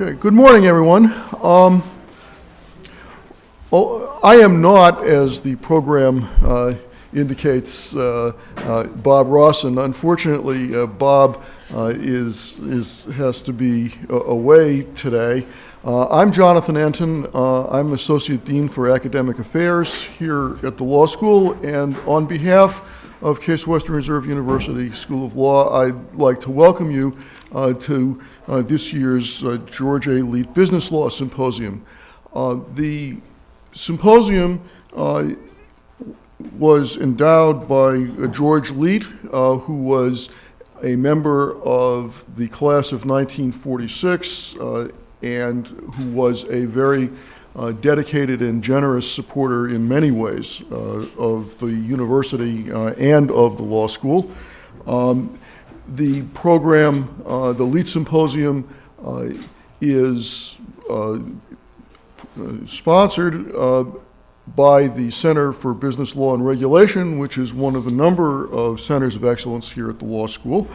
Okay, good morning, everyone. I am not, as the program indicates, Bob Rawson. Unfortunately, Bob has to be away today. I'm Jonathan Anton. I'm Associate Dean for Academic Affairs here at the Law School, and on behalf of Case Western Reserve University School of Law, I'd like to welcome you to this year's George A. Leet Business Law Symposium. The symposium was endowed by George Leet, who was a member of the class of 1946 and who was a very dedicated and generous supporter in many ways of the university and of the law school. The program, the Leet Symposium, is sponsored by the Center for Business Law and Regulation, which is one of a number of centers of excellence here at the law school.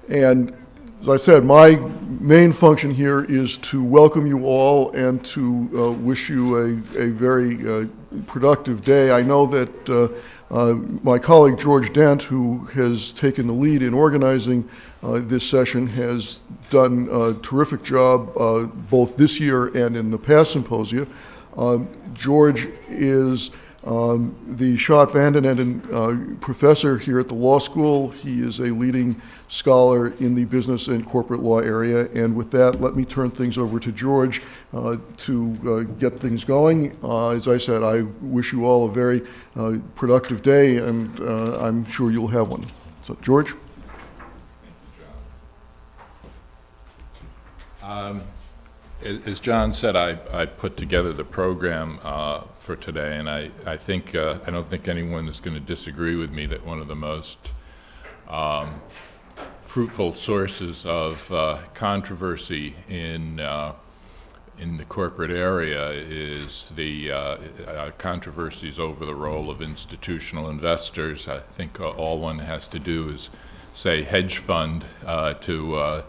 And as I said, my main function here is to welcome you all and to wish you a very productive day. I know that my colleague George Dent, who has taken the lead in organizing this session, has done a terrific job both this year and in the past symposia. George is the Schott van den Enden professor here at the law school. He is a leading scholar in the business and corporate law area. And with that, let me turn things over to George to get things going. As I said, I wish you all a very productive day, and I'm sure you'll have one. So, George? As John said, I put together the program for today, and I don't think anyone is going to disagree with me that one of the most fruitful sources of controversy in the corporate area is the controversies over the role of institutional investors. I think all one has to do is say hedge fund to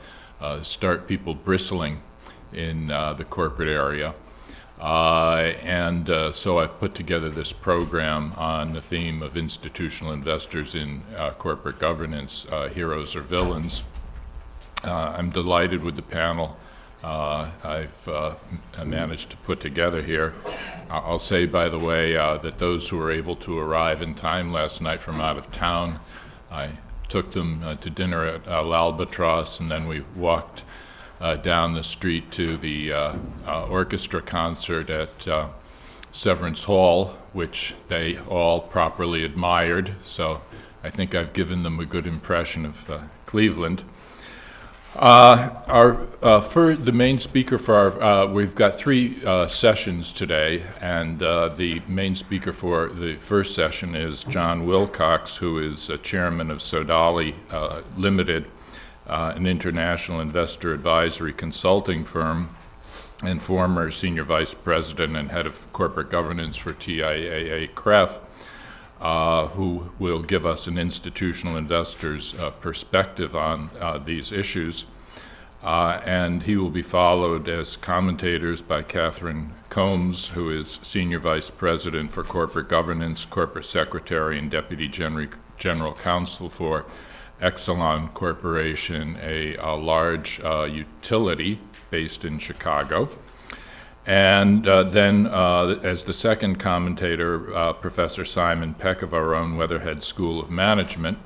start people bristling in the corporate area. So I've put together this program on the theme of institutional investors in corporate governance, heroes or villains. I'm delighted with the panel I've managed to put together here. I'll say, by the way, that those who were able to arrive in time last night from out of town, I took them to dinner at L'Albatross, and then we walked down the street to the orchestra concert at Severance Hall, which they all properly admired. So I think I've given them a good impression of Cleveland. For the main speaker for our, we've got three sessions today, and the main speaker for the first session is John Wilcox, who is chairman of Sodali Limited, an international investor advisory consulting firm, and former senior vice president and head of corporate governance for TIAA-CREF, who will give us an institutional investor's perspective on these issues. And he will be followed as commentators by Katherine, who is senior vice president for corporate governance, corporate secretary, and deputy general counsel for Exelon Corporation, a large utility based in Chicago. And then as the second commentator, Professor Simon Peck of our own Weatherhead School of Management.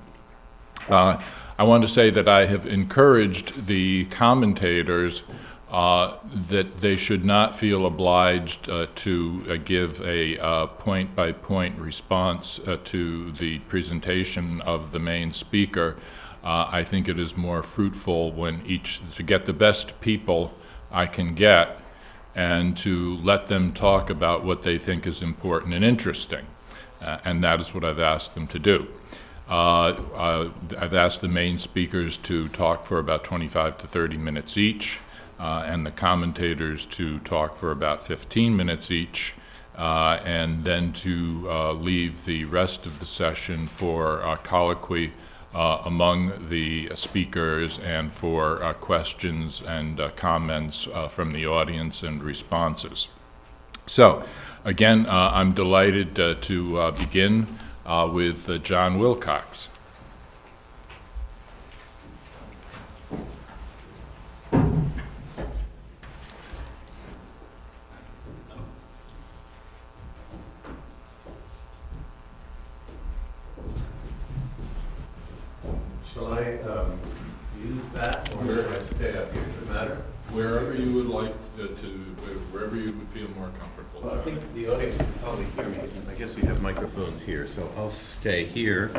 I want to say that I have encouraged the commentators that they should not feel obliged to give a point-by-point response to the presentation of the main speaker. I think it is more fruitful to get the best people I can get and to let them talk about what they think is important and interesting. And that is what I've asked them to do. I've asked the main speakers to talk for about 25 to 30 minutes each, and the commentators to talk for about 15 minutes each, and then to leave the rest of the session for a colloquy among the speakers and for questions and comments from the audience and responses. So, again, I'm delighted to begin with John Wilcox. Shall I use that, or should I stay up here? Does it matter? Wherever you would like wherever you would feel more comfortable. Well, I think the audience can probably hear me. I guess we have microphones here, so I'll stay here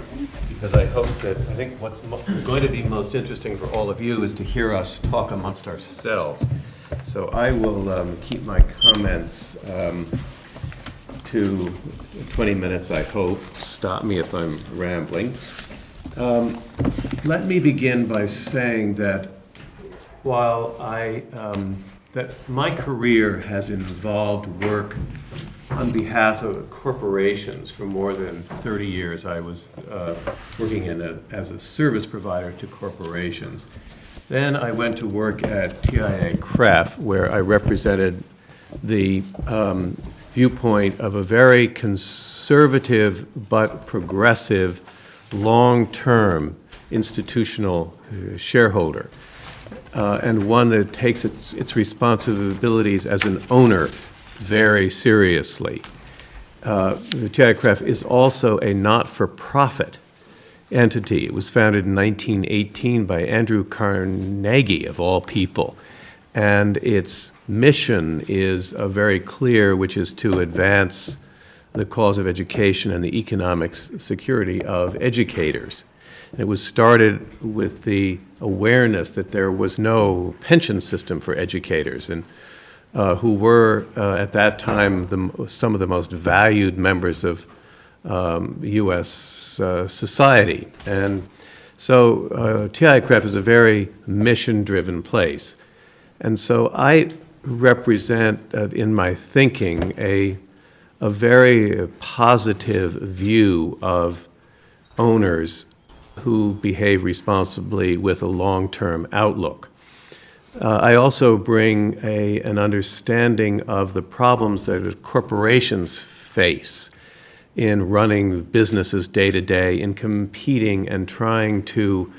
because I think what's going to be most interesting for all of you is to hear us talk amongst ourselves. So I will keep my comments to 20 minutes, I hope. Stop me if I'm rambling. Let me begin by saying that while that my career has involved work on behalf of corporations for more than 30 years, I was working as a service provider to corporations. Then I went to work at TIAA-CREF, where I represented the viewpoint of a very conservative but progressive long-term institutional shareholder, and one that takes its responsibilities as an owner very seriously. The TIAA-CREF is also a not-for-profit entity. It was founded in 1918 by Andrew Carnegie, of all people, and its mission is very clear, which is to advance the cause of education and the economic security of educators. And it was started with the awareness that there was no pension system for educators, and who were at that time some of the most valued members of U.S. society. And so TIAA-CREF is a very mission-driven place. And so I represent, in my thinking, a very positive view of owners who behave responsibly with a long-term outlook. I also bring an understanding of the problems that corporations face in running businesses day to day, in competing and trying to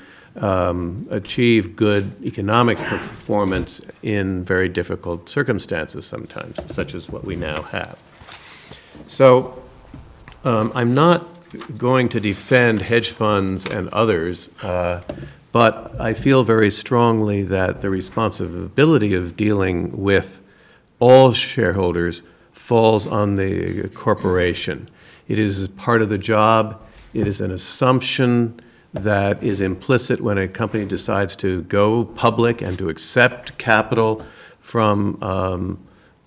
achieve good economic performance in very difficult circumstances sometimes, such as what we now have. So I'm not going to defend hedge funds and others, but I feel very strongly that the responsibility of dealing with all shareholders falls on the corporation. It is part of the job. It is an assumption that is implicit when a company decides to go public and to accept capital from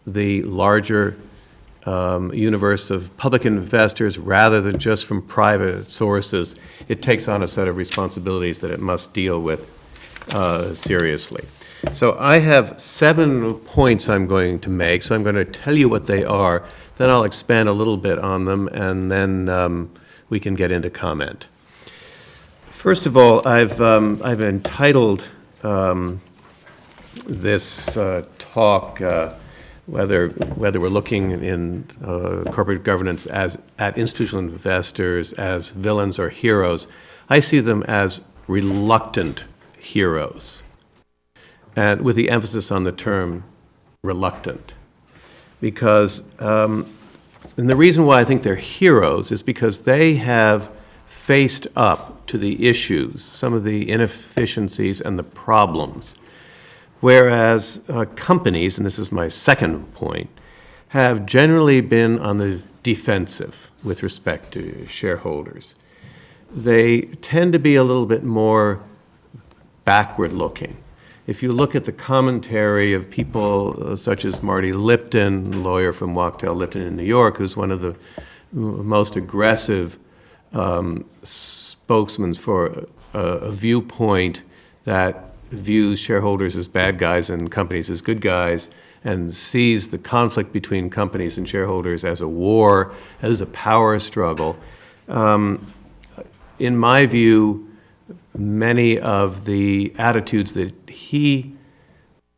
the larger universe of public investors rather than just from private sources. It takes on a set of responsibilities that it must deal with seriously. So I have 7 points I'm going to make, so I'm going to tell you what they are, then I'll expand a little bit on them, and then we can get into comment. First of all, I've entitled this talk whether we're looking in corporate governance at institutional investors as villains or heroes. I see them as reluctant heroes, and with the emphasis on the term reluctant, because and the reason why I think they're heroes is because they have faced up to the issues, some of the inefficiencies and the problems, whereas companies, and this is my second point, have generally been on the defensive with respect to shareholders. They tend to be a little bit more backward-looking. If you look at the commentary of people such as Marty Lipton, lawyer from Wachtell Lipton in New York, who's one of the most aggressive spokesmen for a viewpoint that views shareholders as bad guys and companies as good guys, and sees the conflict between companies and shareholders as a war, as a power struggle. In my view, many of the attitudes that he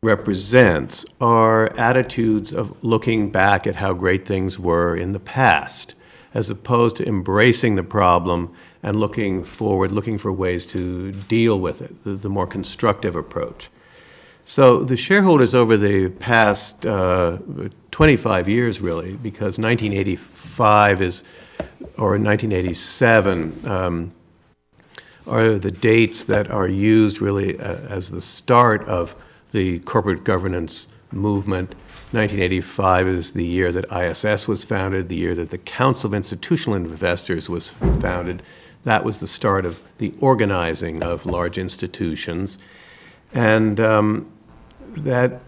represents are attitudes of looking back at how great things were in the past, as opposed to embracing the problem and looking forward, looking for ways to deal with it, the more constructive approach. So the shareholders over the past 25 years, really, because 1985 or 1987 are the dates that are used really as the start of the corporate governance movement. 1985 is the year that ISS was founded, the year that the Council of Institutional Investors was founded. That was the start of the organizing of large institutions. And that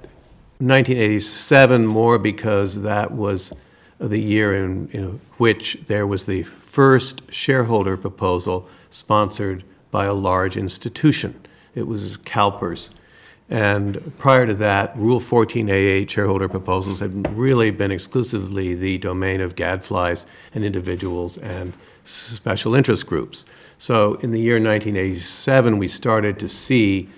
1987 more because that was the year in which there was the first shareholder proposal sponsored by a large institution. It was CalPERS. And prior to that, Rule 14A8 shareholder proposals had really been exclusively the domain of gadflies and individuals and special interest groups. So in the year 1987, we started to see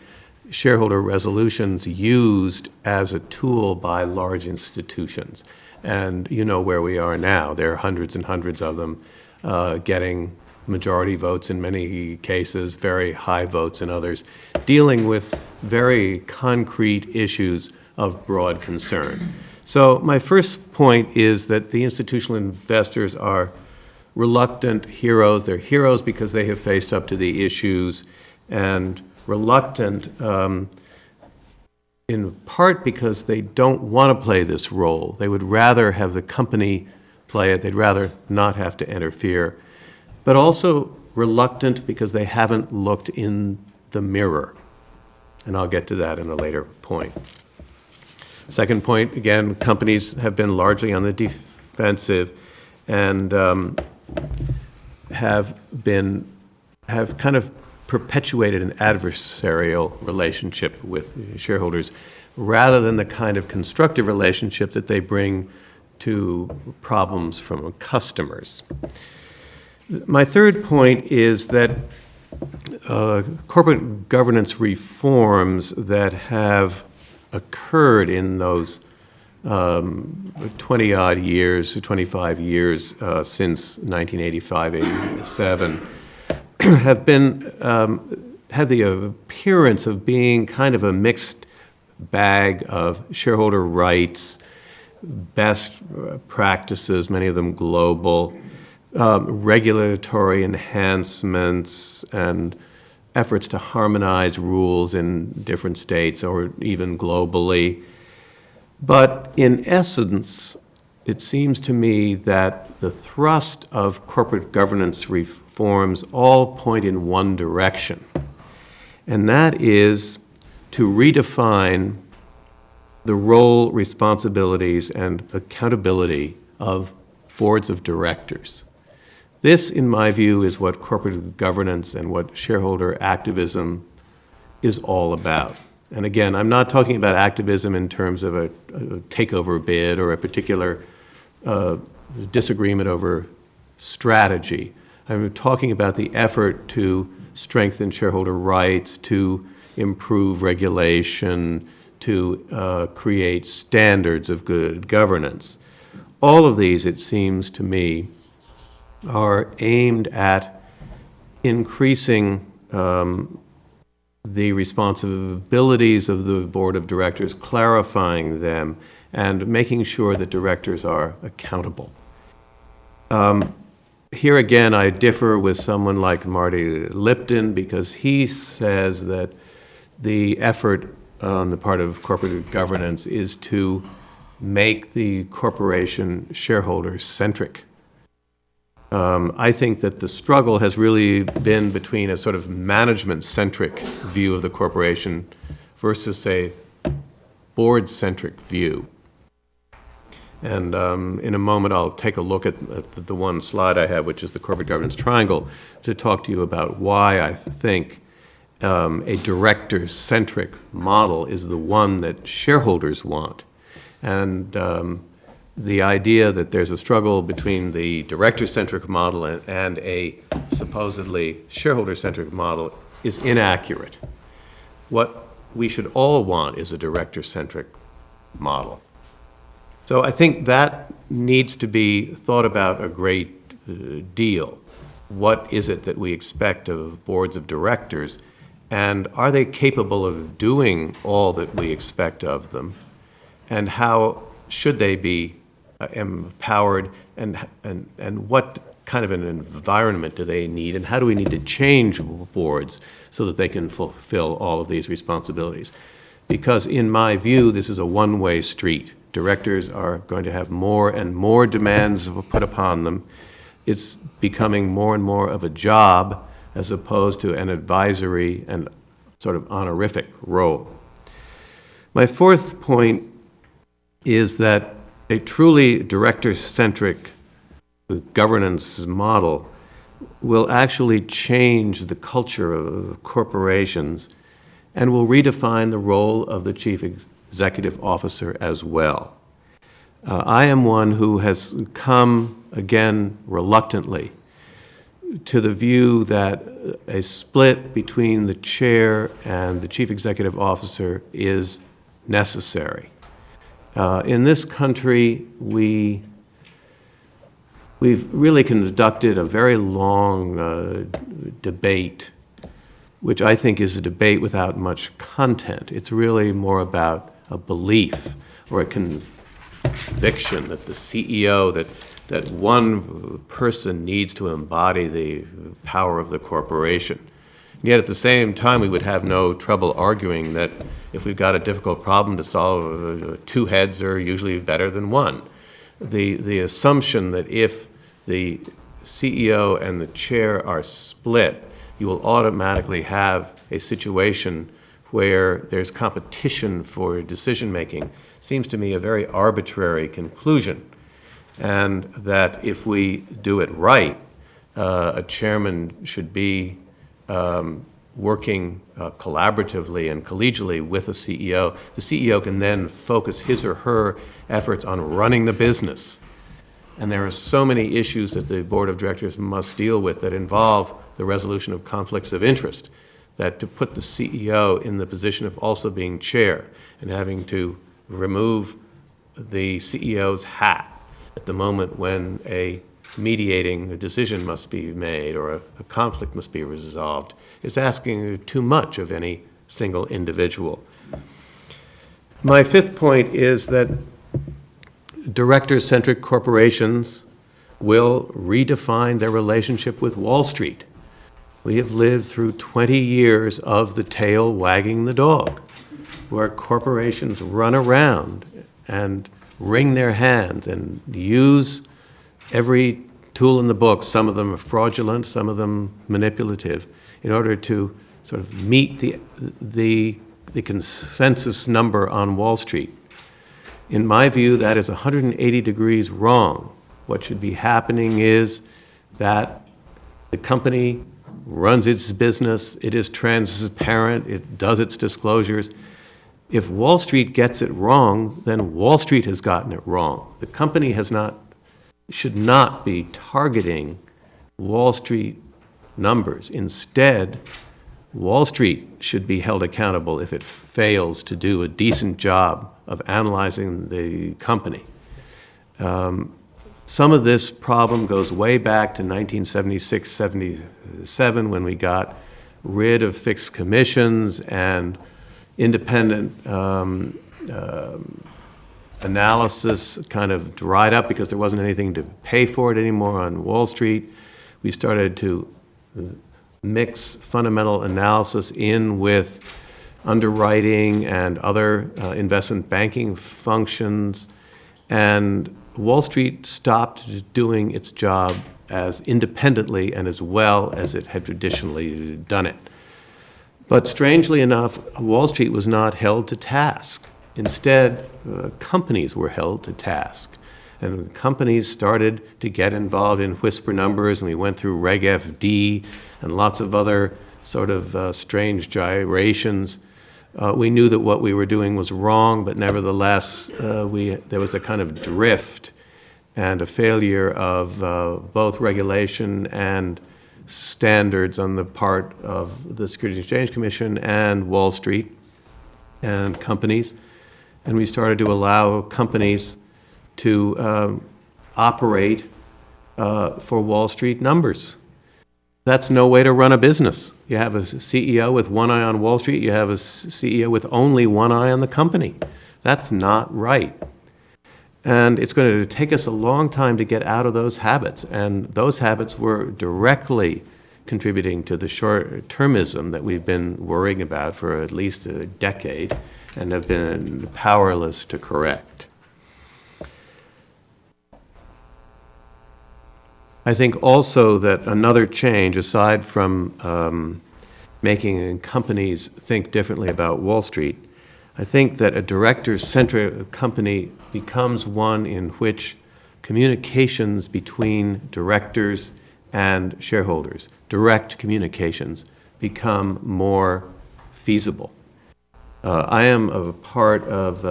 shareholder resolutions used as a tool by large institutions. And you know where we are now. There are hundreds and hundreds of them getting majority votes in many cases, very high votes in others, dealing with very concrete issues of broad concern. So my first point is that the institutional investors are reluctant heroes. They're heroes because they have faced up to the issues, and reluctant in part because they don't want to play this role. They would rather have the company play it. They'd rather not have to interfere. But also reluctant because they haven't looked in the mirror. And I'll get to that in a later point. Second point, again, companies have been largely on the defensive and have kind of perpetuated an adversarial relationship with shareholders rather than the kind of constructive relationship that they bring to problems from customers. My third point is that corporate governance reforms that have occurred in those 20-odd years, 25 years since 1985, 87, have the appearance of being kind of a mixed bag of shareholder rights, best practices, many of them global, regulatory enhancements, and efforts to harmonize rules in different states or even globally. But in essence, it seems to me that the thrust of corporate governance reforms all point in one direction, and that is to redefine the role, responsibilities, and accountability of boards of directors. This, in my view, is what corporate governance and what shareholder activism is all about. And again, I'm not talking about activism in terms of a takeover bid or a particular disagreement over strategy. I'm talking about the effort to strengthen shareholder rights, to improve regulation, to create standards of good governance. All of these, it seems to me, are aimed at increasing the responsibilities of the board of directors, clarifying them, and making sure that directors are accountable. Here again, I differ with someone like Marty Lipton because he says that the effort on the part of corporate governance is to make the corporation shareholder-centric. I think that the struggle has really been between a sort of management-centric view of the corporation versus a board-centric view. And in a moment, I'll take a look at the one slide I have, which is the corporate governance triangle, to talk to you about why I think a director-centric model is the one that shareholders want. And the idea that there's a struggle between the director-centric model and a supposedly shareholder-centric model is inaccurate. What we should all want is a director-centric model. So I think that needs to be thought about a great deal. What is it that we expect of boards of directors, and are they capable of doing all that we expect of them? And how should they be empowered, and what kind of an environment do they need, and how do we need to change boards so that they can fulfill all of these responsibilities? Because in my view, this is a one-way street. Directors are going to have more and more demands put upon them. It's becoming more and more of a job as opposed to an advisory and sort of honorific role. My fourth point is that a truly director-centric governance model will actually change the culture of corporations and will redefine the role of the chief executive officer as well. I am one who has come, again, reluctantly, to the view that a split between the chair and the chief executive officer is necessary. In this country, we've really conducted a very long debate, which I think is a debate without much content. It's really more about a belief or a conviction that the CEO, that one person needs to embody the power of the corporation. And yet at the same time, we would have no trouble arguing that if we've got a difficult problem to solve, two heads are usually better than one. The assumption that if the CEO and the chair are split, you will automatically have a situation where there's competition for decision-making seems to me a very arbitrary conclusion. And that if we do it right, a chairman should be working collaboratively and collegially with a CEO. The CEO can then focus his or her efforts on running the business. And there are so many issues that the board of directors must deal with that involve the resolution of conflicts of interest, that to put the CEO in the position of also being chair and having to remove the CEO's hat at the moment when a mediating decision must be made or a conflict must be resolved is asking too much of any single individual. My fifth point is that director-centric corporations will redefine their relationship with Wall Street. We have lived through 20 years of the tail wagging the dog, where corporations run around and wring their hands and use every tool in the book, some of them are fraudulent, some of them manipulative, in order to sort of meet the consensus number on Wall Street. In my view, that is 180 degrees wrong. What should be happening is that the company runs its business, it is transparent, it does its disclosures. If Wall Street gets it wrong, then Wall Street has gotten it wrong. The company should not be targeting Wall Street numbers. Instead, Wall Street should be held accountable if it fails to do a decent job of analyzing the company. Some of this problem goes way back to 1976, 77, when we got rid of fixed commissions and independent analysis kind of dried up because there wasn't anything to pay for it anymore on Wall Street. We started to mix fundamental analysis in with underwriting and other investment banking functions, and Wall Street stopped doing its job as independently and as well as it had traditionally done it. But strangely enough, Wall Street was not held to task. Instead, companies were held to task. And companies started to get involved in whisper numbers, and we went through Reg FD and lots of other sort of strange gyrations. We knew that what we were doing was wrong, but nevertheless, there was a kind of drift and a failure of both regulation and standards on the part of the Securities and Exchange Commission and Wall Street and companies. And we started to allow companies to operate for Wall Street numbers. That's no way to run a business. You have a CEO with one eye on Wall Street, you have a CEO with only one eye on the company. That's not right. And it's going to take us a long time to get out of those habits. And those habits were directly contributing to the short-termism that we've been worrying about for at least a decade and have been powerless to correct. I think also that another change, aside from making companies think differently about Wall Street, I think that a director-centric company becomes one in which communications between directors and shareholders, direct communications, become more feasible. I am a part of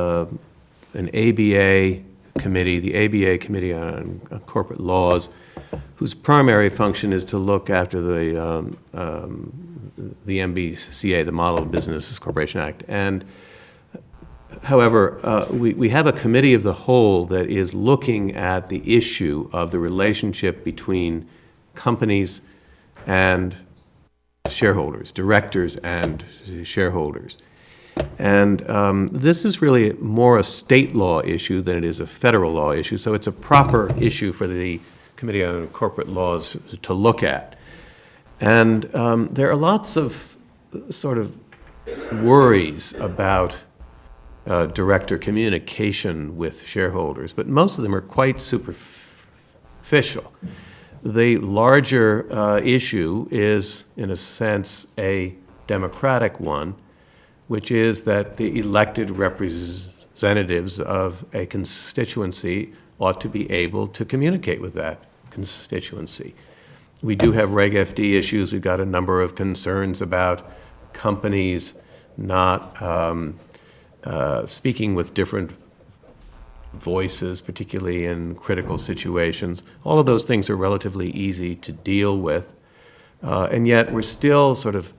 an ABA committee, the ABA Committee on Corporate Laws, whose primary function is to look after the MBCA, the Model Business Corporation Act. And however, we have a committee of the whole that is looking at the issue of the relationship between companies and shareholders, directors and shareholders. And this is really more a state law issue than it is a federal law issue, so it's a proper issue for the Committee on Corporate Laws to look at. And there are lots of sort of worries about director communication with shareholders, but most of them are quite superficial. The larger issue is, in a sense, a democratic one, which is that the elected representatives of a constituency ought to be able to communicate with that constituency. We do have Reg FD issues. We've got a number of concerns about companies not speaking with different voices, particularly in critical situations. All of those things are relatively easy to deal with. And yet we're still sort of,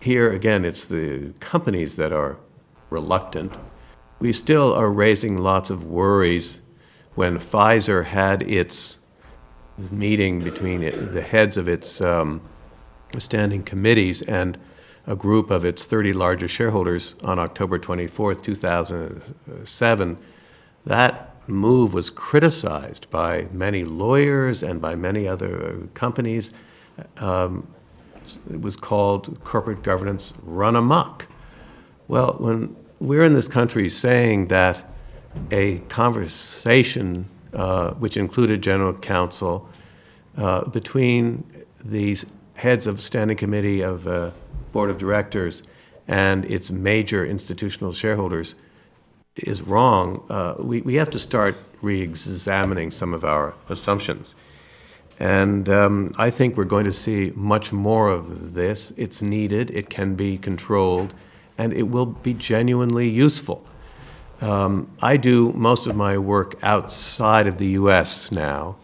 here again, it's the companies that are reluctant. We still are raising lots of worries. When Pfizer had its meeting between the heads of its standing committees and a group of its 30 largest shareholders on October 24th, 2007, that move was criticized by many lawyers and by many other companies. It was called corporate governance run amok. Well, when we're in this country saying that a conversation which included general counsel between these heads of standing committee of board of directors and its major institutional shareholders is wrong, we have to start re-examining some of our assumptions. And I think we're going to see much more of this. It's needed, it can be controlled, and it will be genuinely useful. I do most of my work outside of the US now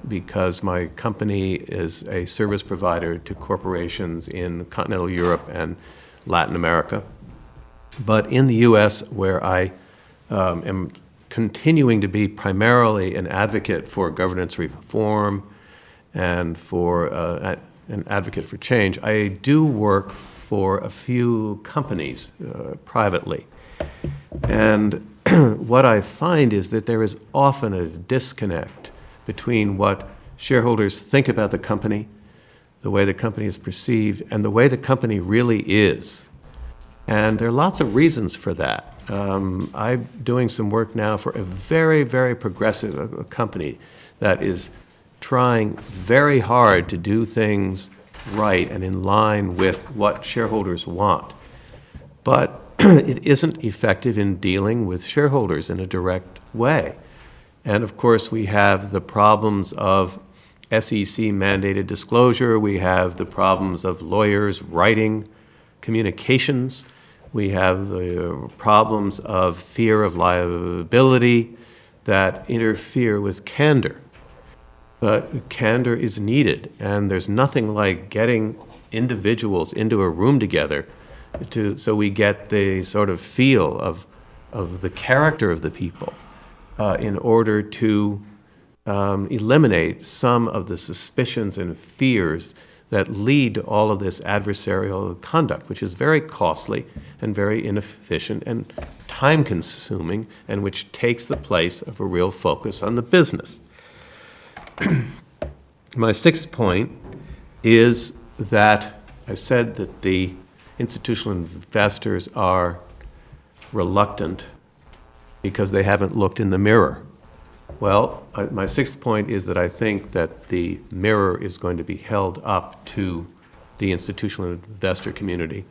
because my company is a service provider to corporations in continental Europe and Latin America. But in the US, where I am continuing to be primarily an advocate for governance reform and for an advocate for change, I do work for a few companies privately. And what I find is that there is often a disconnect between what shareholders think about the company, the way the company is perceived, and the way the company really is. And there are lots of reasons for that. I'm doing some work now for a very, very progressive company that is trying very hard to do things right and in line with what shareholders want. But it isn't effective in dealing with shareholders in a direct way. And of course, we have the problems of SEC-mandated disclosure. We have the problems of lawyers writing communications. We have the problems of fear of liability that interfere with candor. But candor is needed, and there's nothing like getting individuals into a room together so we get the sort of feel of the character of the people in order to eliminate some of the suspicions and fears that lead to all of this adversarial conduct, which is very costly and very inefficient and time-consuming, and which takes the place of a real focus on the business. My sixth point is that I said that the institutional investors are reluctant because they haven't looked in the mirror. Well, my sixth point is that I think that the mirror is going to be held up to the institutional investor community.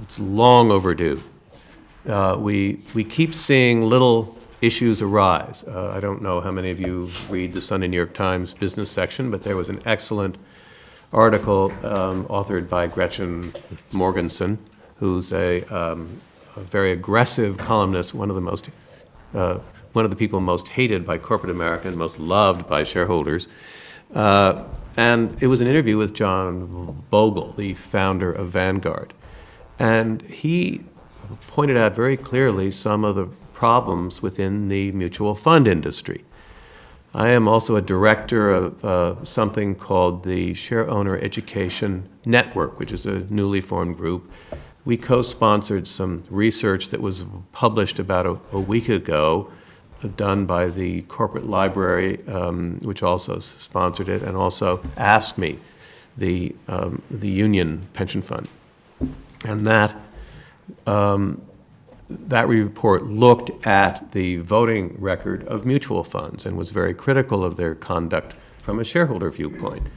It's long overdue. We keep seeing little issues arise. I don't know how many of you read the Sunday New York Times business section, but there was an excellent article authored by Gretchen Morgenson, who's a very aggressive columnist, one of the people most hated by corporate America and most loved by shareholders. And it was an interview with John Bogle, the founder of Vanguard. And he pointed out very clearly some of the problems within the mutual fund industry. I am also a director of something called the Share Owner Education Network, which is a newly formed group. We co-sponsored some research that was published about a week ago, done by the Corporate Library, which also sponsored it, and also AFSCME, the union pension fund. And that report looked at the voting record of mutual funds and was very critical of their conduct from a shareholder viewpoint.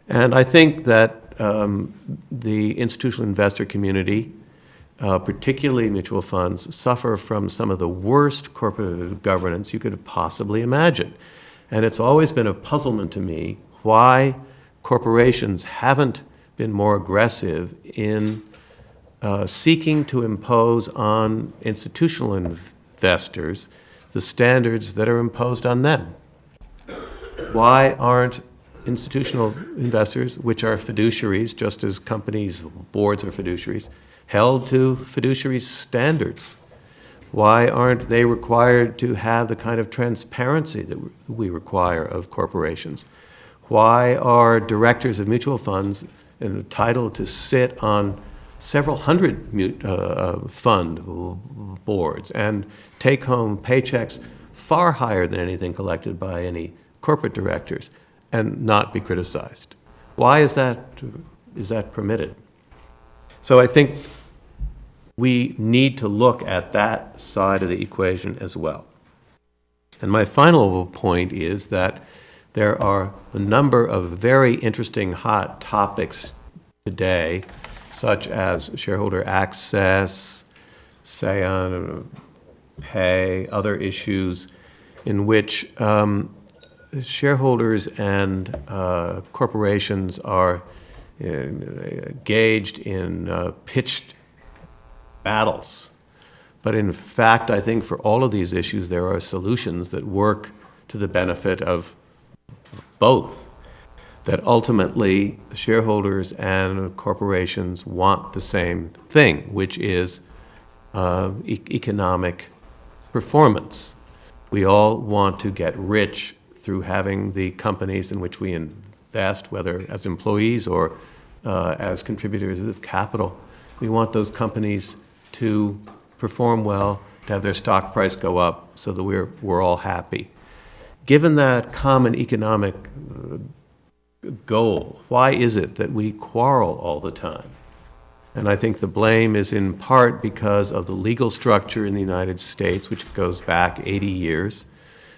And I think that the institutional investor community, particularly mutual funds, suffer from some of the worst corporate governance you could possibly imagine. And it's always been a puzzlement to me why corporations haven't been more aggressive in seeking to impose on institutional investors the standards that are imposed on them. Why aren't institutional investors, which are fiduciaries, just as companies' boards are fiduciaries, held to fiduciary standards? Why aren't they required to have the kind of transparency that we require of corporations? Why are directors of mutual funds entitled to sit on several hundred fund boards and take home paychecks far higher than anything collected by any corporate directors and not be criticized? Why is that permitted? So I think we need to look at that side of the equation as well. And my final point is that there are a number of very interesting hot topics today, such as shareholder access, say on pay, other issues in which shareholders and corporations are engaged in pitched battles. But in fact, I think for all of these issues, there are solutions that work to the benefit of both. That ultimately shareholders and corporations want the same thing, which is economic performance. We all want to get rich through having the companies in which we invest, whether as employees or as contributors of capital. We want those companies to perform well, to have their stock price go up so that we're all happy. Given that common economic goal, why is it that we quarrel all the time? And I think the blame is in part because of the legal structure in the United States, which goes back 80 years,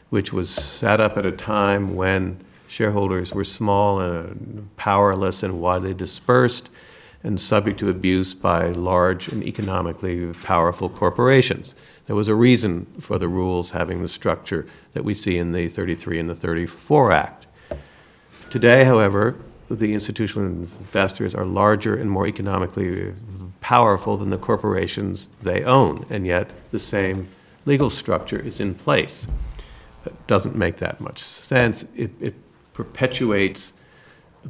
which was set up at a time when shareholders were small and powerless and widely dispersed and subject to abuse by large and economically powerful corporations. There was a reason for the rules having the structure that we see in the 33 and the 34 Act. Today, however, the institutional investors are larger and more economically powerful than the corporations they own, and yet the same legal structure is in place. It doesn't make that much sense. It perpetuates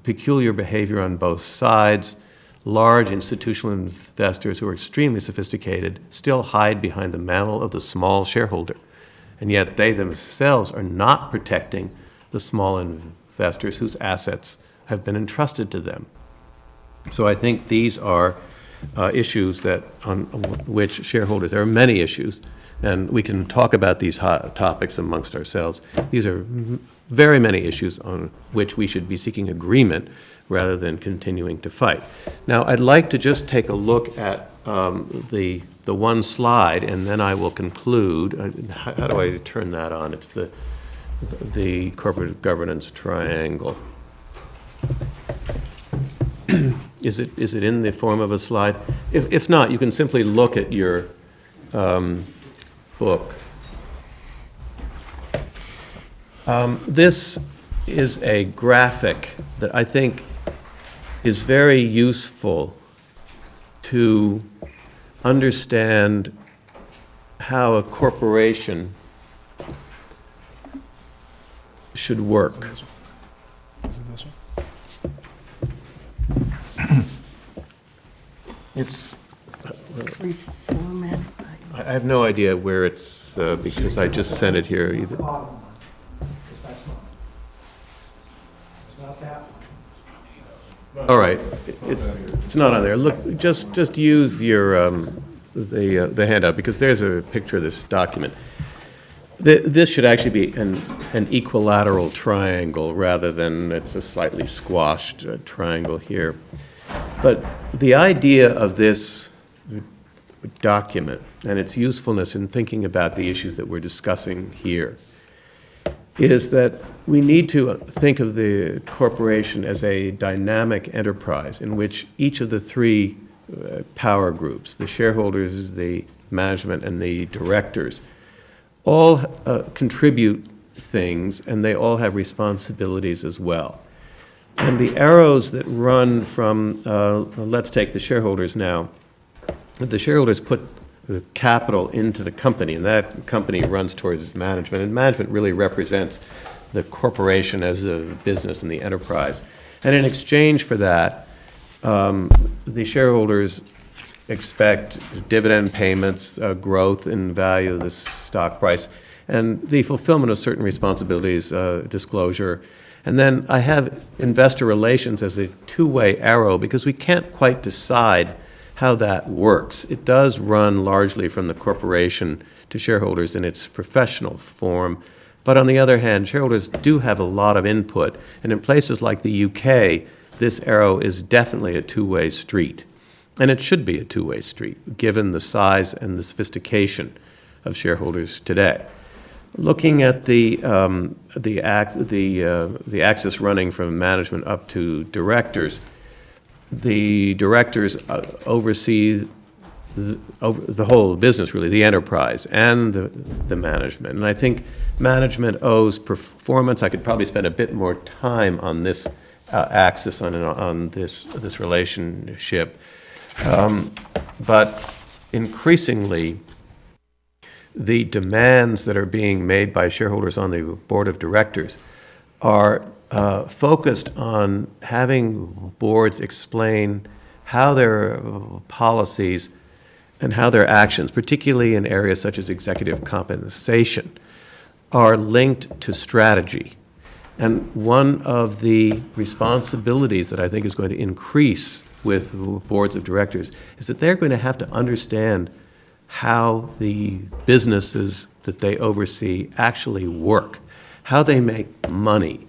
peculiar behavior on both sides. Large institutional investors who are extremely sophisticated still hide behind the mantle of the small shareholder, and yet they themselves are not protecting the small investors whose assets have been entrusted to them. So I think these are issues that on which shareholders, there are many issues, and we can talk about these hot topics amongst ourselves. These are very many issues on which we should be seeking agreement rather than continuing to fight. Now, I'd like to just take a look at the one slide, and then I will conclude. How do I turn that on? It's the corporate governance triangle. Is it in the form of a slide? If not, you can simply look at your book. This is a graphic that I think is very useful to understand how a corporation should work. Is it this one? It's, Reformat. I have no idea where it's, because I just sent it here either. Bottom one, 'cause that's not. It's not that one. All right, it's not on there. Look, just use your, the handout, because there's a picture of this document. This should actually be an equilateral triangle rather than it's a slightly squashed triangle here. But the idea of this document and its usefulness in thinking about the issues that we're discussing here is that we need to think of the corporation as a dynamic enterprise in which each of the three power groups, the shareholders, the management, and the directors, all contribute things, and they all have responsibilities as well. And the arrows that run from, let's take the shareholders now. The shareholders put capital into the company, and that company runs towards management, and management really represents the corporation as a business and the enterprise. And in exchange for that, the shareholders expect dividend payments, growth in value of the stock price, and the fulfillment of certain responsibilities, disclosure. And then I have investor relations as a two-way arrow because we can't quite decide how that works. It does run largely from the corporation to shareholders in its professional form. But on the other hand, shareholders do have a lot of input. And in places like the UK, this arrow is definitely a two-way street. And it should be a two-way street, given the size and the sophistication of shareholders today. Looking at the axis running from management up to directors, the directors oversee the whole business, really, the enterprise and the management. And I think management owes performance. I could probably spend a bit more time on this axis, on this relationship. But increasingly, the demands that are being made by shareholders on the board of directors are focused on having boards explain how their policies and how their actions, particularly in areas such as executive compensation, are linked to strategy. And one of the responsibilities that I think is going to increase with boards of directors is that they're going to have to understand how the businesses that they oversee actually work, how they make money,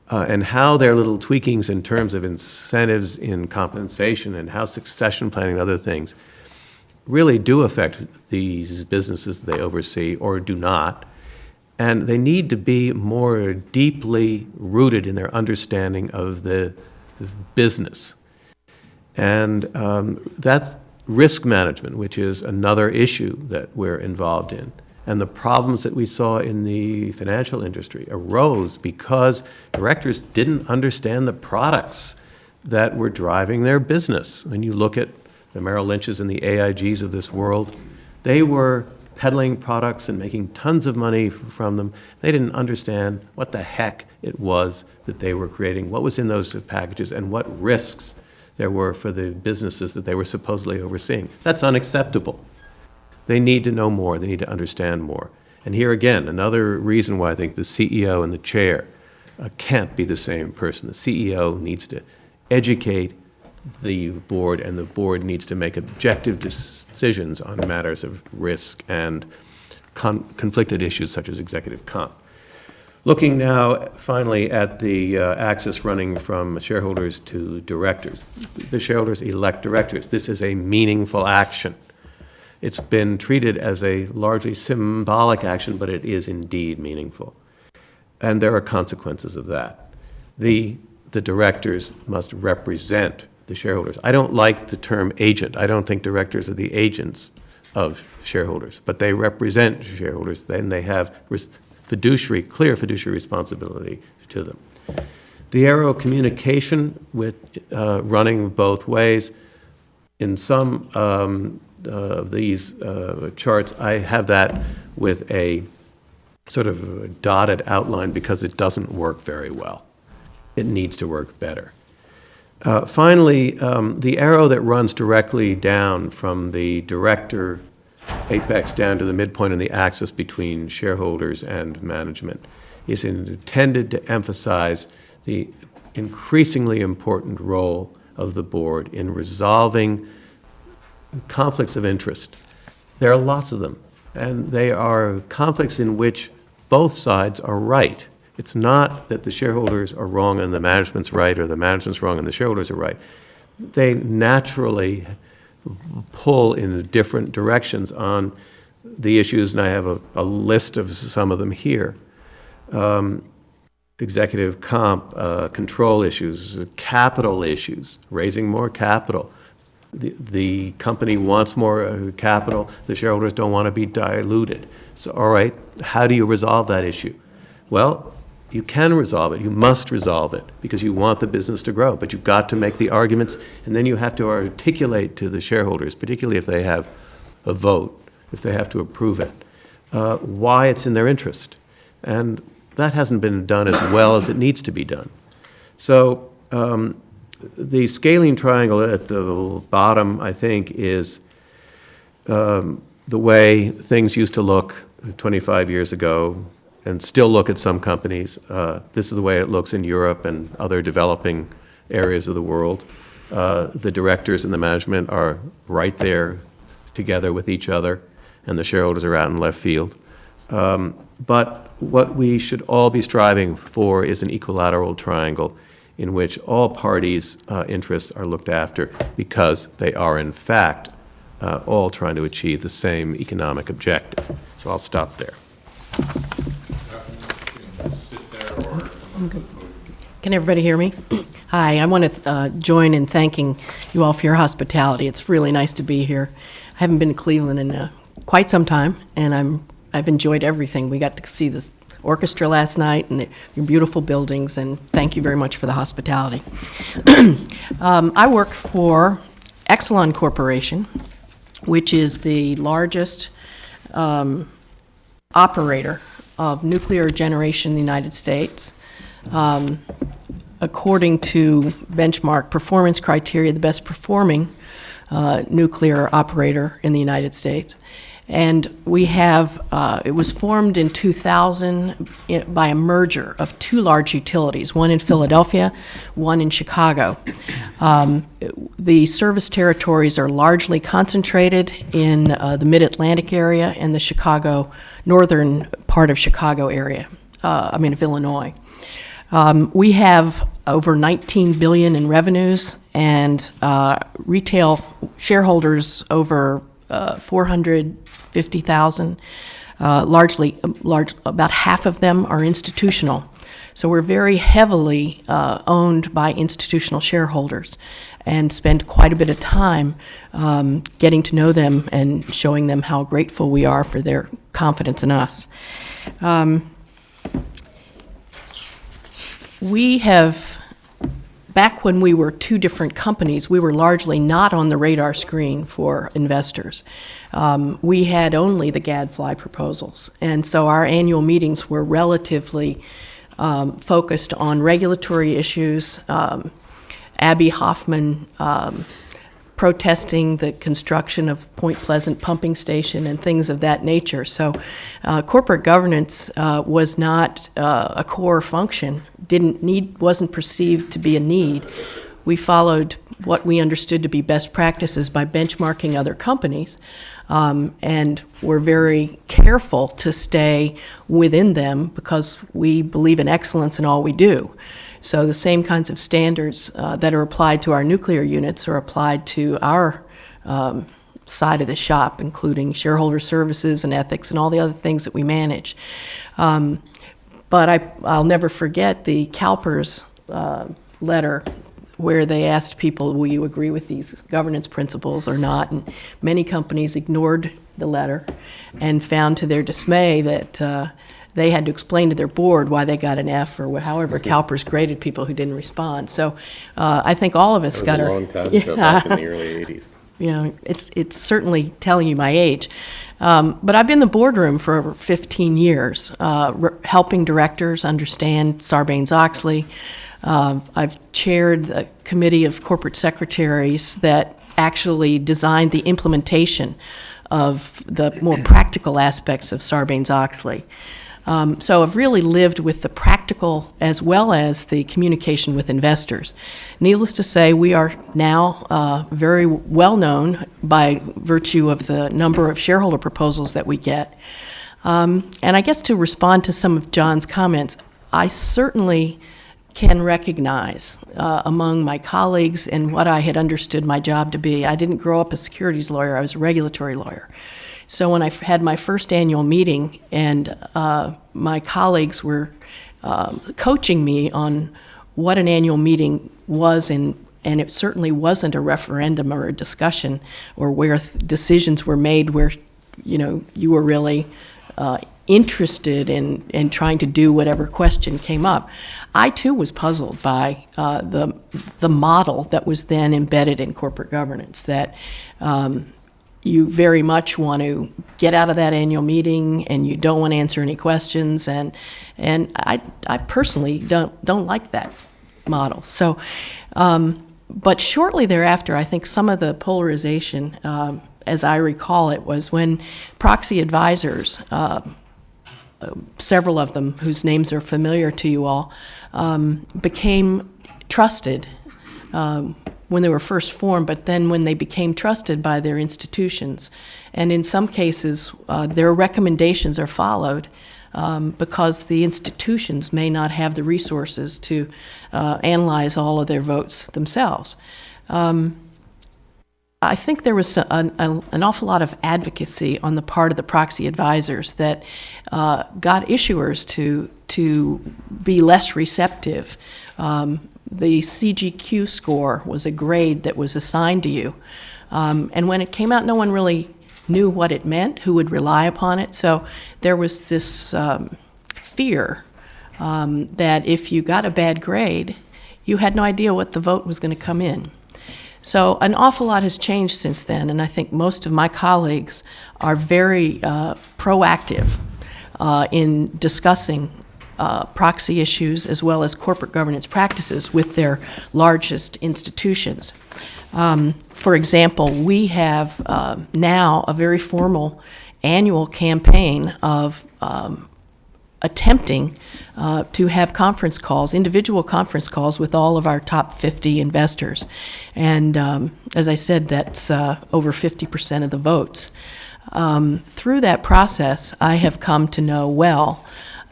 and how their little tweakings in terms of incentives in compensation and how succession planning and other things really do affect these businesses they oversee or do not. And they need to be more deeply rooted in their understanding of the business. And that's risk management, which is another issue that we're involved in. And the problems that we saw in the financial industry arose because directors didn't understand the products that were driving their business. When you look at the Merrill Lynch's and the AIGs of this world, they were peddling products and making tons of money from them. They didn't understand what the heck it was that they were creating, what was in those packages, and what risks there were for the businesses that they were supposedly overseeing. That's unacceptable. They need to know more. They need to understand more. And here again, another reason why I think the CEO and the chair can't be the same person. The CEO needs to educate the board, and the board needs to make objective decisions on matters of risk and conflicted issues such as executive comp. Looking now, finally, at the axis running from shareholders to directors. The shareholders elect directors. This is a meaningful action. It's been treated as a largely symbolic action, but it is indeed meaningful. And there are consequences of that. The directors must represent the shareholders. I don't like the term agent. I don't think directors are the agents of shareholders, but they represent shareholders. Then they have clear fiduciary responsibility to them. The arrow communication with running both ways. In some of these charts, I have that with a sort of a dotted outline because it doesn't work very well. It needs to work better. Finally, the arrow that runs directly down from the director apex down to the midpoint in the axis between shareholders and management is intended to emphasize the increasingly important role of the board in resolving conflicts of interest. There are lots of them, and they are conflicts in which both sides are right. It's not that the shareholders are wrong and the management's right, or the management's wrong and the shareholders are right. They naturally pull in different directions on the issues, and I have a list of some of them here. Executive comp, control issues, capital issues, raising more capital. The company wants more capital. The shareholders don't want to be diluted. So, all right, how do you resolve that issue? Well, you can resolve it. You must resolve it because you want the business to grow. But you've got to make the arguments, and then you have to articulate to the shareholders, particularly if they have a vote, if they have to approve it, why it's in their interest. And that hasn't been done as well as it needs to be done. So the scaling triangle at the bottom, I think, is the way things used to look 25 years ago and still look at some companies. This is the way it looks in Europe and other developing areas of the world. The directors and the management are right there together with each other, and the shareholders are out in left field. But what we should all be striving for is an equilateral triangle in which all parties' interests are looked after because they are, in fact, all trying to achieve the same economic objective. So I'll stop there. Can everybody hear me? Hi, I want to join in thanking you all for your hospitality. It's really nice to be here. I haven't been to Cleveland in quite some time, and I've enjoyed everything. We got to see this orchestra last night and your beautiful buildings, and thank you very much for the hospitality. I work for Exelon Corporation, which is the largest operator of nuclear generation in the United States. According to benchmark performance criteria, the best performing nuclear operator in the United States. And we have, it was formed in 2000 by a merger of two large utilities, one in Philadelphia, one in Chicago. The service territories are largely concentrated in the Mid-Atlantic area and the Chicago, northern part of Chicago area, of Illinois. We have over $19 billion in revenues and retail shareholders over 450,000. About half of them are institutional. So we're very heavily owned by institutional shareholders and spend quite a bit of time getting to know them and showing them how grateful we are for their confidence in us. We have back when we were two different companies, we were largely not on the radar screen for investors. We had only the gadfly proposals, and so our annual meetings were relatively focused on regulatory issues. Abby Hoffman protesting the construction of Point Pleasant pumping station and things of that nature. So corporate governance was not a core function, wasn't perceived to be a need. We followed what we understood to be best practices by benchmarking other companies, and were very careful to stay within them because we believe in excellence in all we do. So the same kinds of standards that are applied to our nuclear units are applied to our side of the shop, including shareholder services and ethics and all the other things that we manage. But I'll never forget the CalPERS letter where they asked people, will you agree with these governance principles or not? And many companies ignored the letter and found to their dismay that they had to explain to their board why they got an F or however CalPERS graded people who didn't respond. So I think all of us got That was a long time ago, back in the early 80s. You know, it's certainly telling you my age. But I've been in the boardroom for over 15 years, helping directors understand Sarbanes-Oxley. I've chaired the committee of corporate secretaries that actually designed the implementation of the more practical aspects of Sarbanes-Oxley. So I've really lived with the practical as well as the communication with investors. Needless to say, we are now very well known by virtue of the number of shareholder proposals that we get. And I guess to respond to some of John's comments, I certainly can recognize among my colleagues and what I had understood my job to be. I didn't grow up a securities lawyer, I was a regulatory lawyer. So when I had my first annual meeting and my colleagues were coaching me on what an annual meeting was, and it certainly wasn't a referendum or a discussion or where decisions were made where, you know, you were really interested in trying to do whatever question came up. I too was puzzled by the model that was then embedded in corporate governance, that you very much want to get out of that annual meeting and you don't want to answer any questions, and I personally don't like that model. So, but shortly thereafter, I think some of the polarization, as I recall it, was when proxy advisors, several of them whose names are familiar to you all, became trusted when they were first formed, but then when they became trusted by their institutions. And in some cases, their recommendations are followed because the institutions may not have the resources to analyze all of their votes themselves. I think there was an awful lot of advocacy on the part of the proxy advisors that got issuers to be less receptive. The CGQ score was a grade that was assigned to you. And when it came out, no one really knew what it meant, who would rely upon it. So there was this fear that if you got a bad grade, you had no idea what the vote was going to come in. So an awful lot has changed since then, and I think most of my colleagues are very proactive in discussing proxy issues as well as corporate governance practices with their largest institutions. For example, we have now a very formal annual campaign of attempting to have conference calls, individual conference calls with all of our top 50 investors. And as I said, that's over 50% of the votes. Through that process, I have come to know well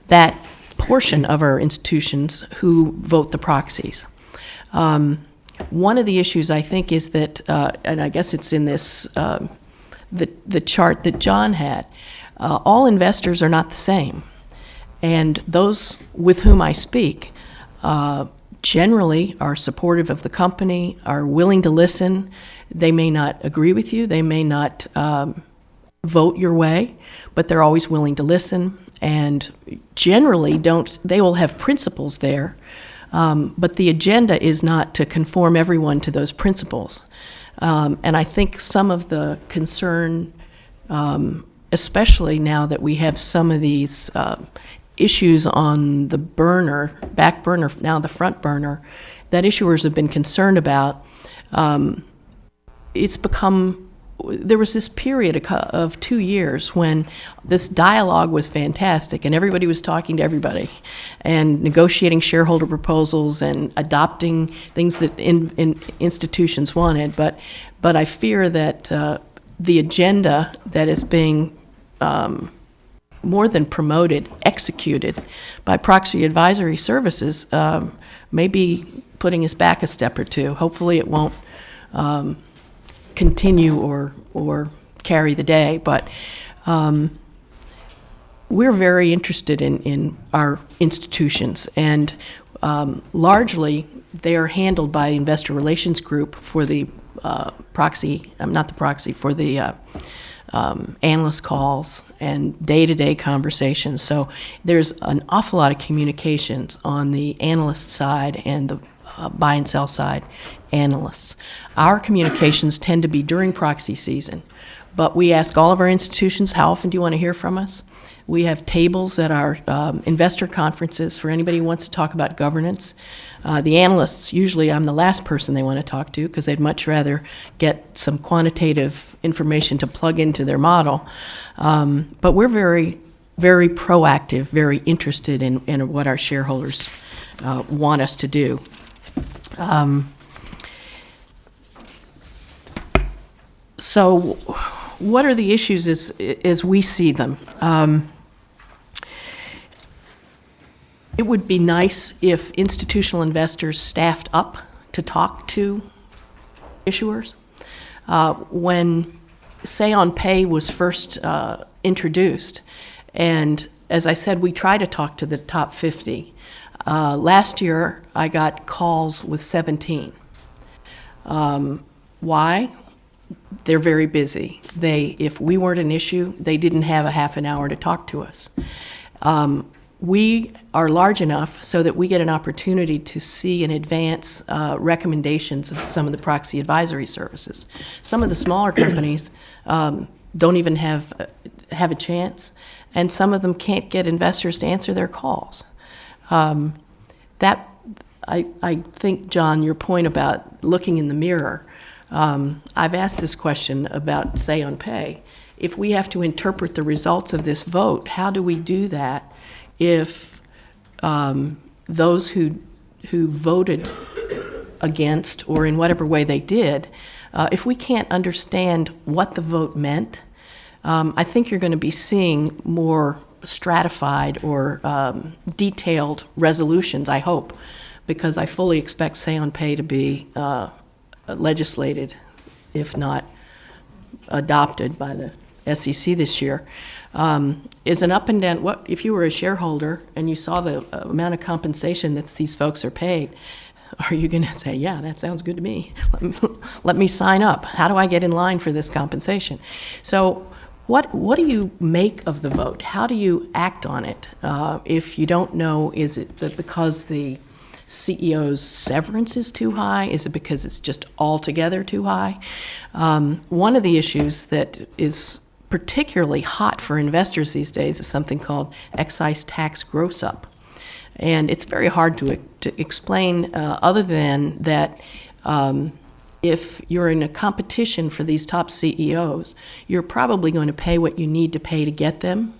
that portion of our institutions who vote the proxies. One of the issues I think is that, and I guess it's in this, the chart that John had, all investors are not the same. And those with whom I speak generally are supportive of the company, are willing to listen. They may not agree with you, they may not vote your way, but they're always willing to listen, and generally they will have principles there But the agenda is not to conform everyone to those principles. And I think some of the concern, especially now that we have some of these issues on the back burner, now the front burner, that issuers have been concerned about, there was this period of 2 years when this dialogue was fantastic and everybody was talking to everybody and negotiating shareholder proposals and adopting things that institutions wanted. But I fear that the agenda that is being more than promoted, executed by proxy advisory services may be putting us back a step or two. Hopefully it won't continue or carry the day, but we're very interested in our institutions, and largely they are handled by investor relations group for the for the analyst calls and day-to-day conversations. So there's an awful lot of communications on the analyst side and the buy and sell side analysts. Our communications tend to be during proxy season, but we ask all of our institutions, how often do you want to hear from us? We have tables at our investor conferences for anybody who wants to talk about governance. The analysts, usually I'm the last person they want to talk to because they'd much rather get some quantitative information to plug into their model. But we're very, very proactive, very interested in what our shareholders want us to do. So what are the issues as we see them? It would be nice if institutional investors staffed up to talk to issuers. When Say on Pay was first introduced, and as I said, we try to talk to the top 50. Last year, I got calls with 17. Why? They're very busy. If we weren't an issue, they didn't have a half an hour to talk to us. We are large enough so that we get an opportunity to see in advance recommendations of some of the proxy advisory services. Some of the smaller companies don't even have a chance, and some of them can't get investors to answer their calls. I think, John, your point about looking in the mirror, I've asked this question about Say on Pay. If we have to interpret the results of this vote, how do we do that if those who voted against, or in whatever way they did, if we can't understand what the vote meant? I think you're going to be seeing more stratified or detailed resolutions, I hope, because I fully expect Say on Pay to be legislated, if not adopted by the SEC this year. Is an up and down, what if you were a shareholder and you saw the amount of compensation that these folks are paid, are you going to say, yeah, that sounds good to me, let me sign up? How do I get in line for this compensation? So what do you make of the vote? How do you act on it? If you don't know, is it that because the CEO's severance is too high? Is it because it's just altogether too high? One of the issues that is particularly hot for investors these days is something called excise tax gross up. And it's very hard to explain other than that if you're in a competition for these top CEOs, you're probably going to pay what you need to pay to get them.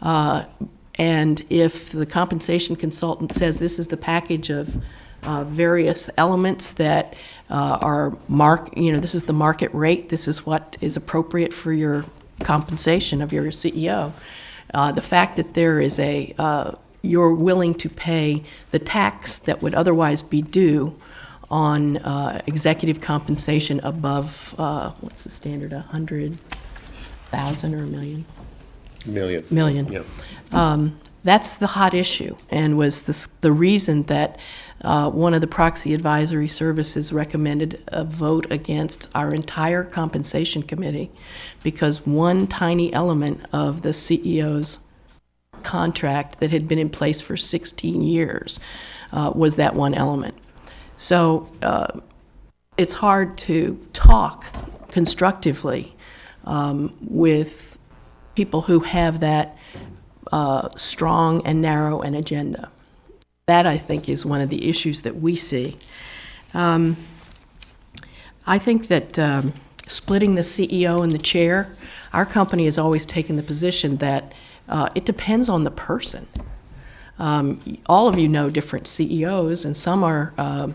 And if the compensation consultant says this is the package of various elements that are this is the market rate, this is what is appropriate for your compensation of your CEO, the fact that there is you're willing to pay the tax that would otherwise be due on executive compensation above, what's the standard, 100,000 or a million? Million. Yep. That's the hot issue, and was the reason that one of the proxy advisory services recommended a vote against our entire compensation committee, because one tiny element of the CEO's contract that had been in place for 16 years was that one element. So it's hard to talk constructively with people who have that strong and narrow an agenda. That, I think, is one of the issues that we see. I think that splitting the CEO and the chair, our company has always taken the position that it depends on the person. All of you know different CEOs, and some are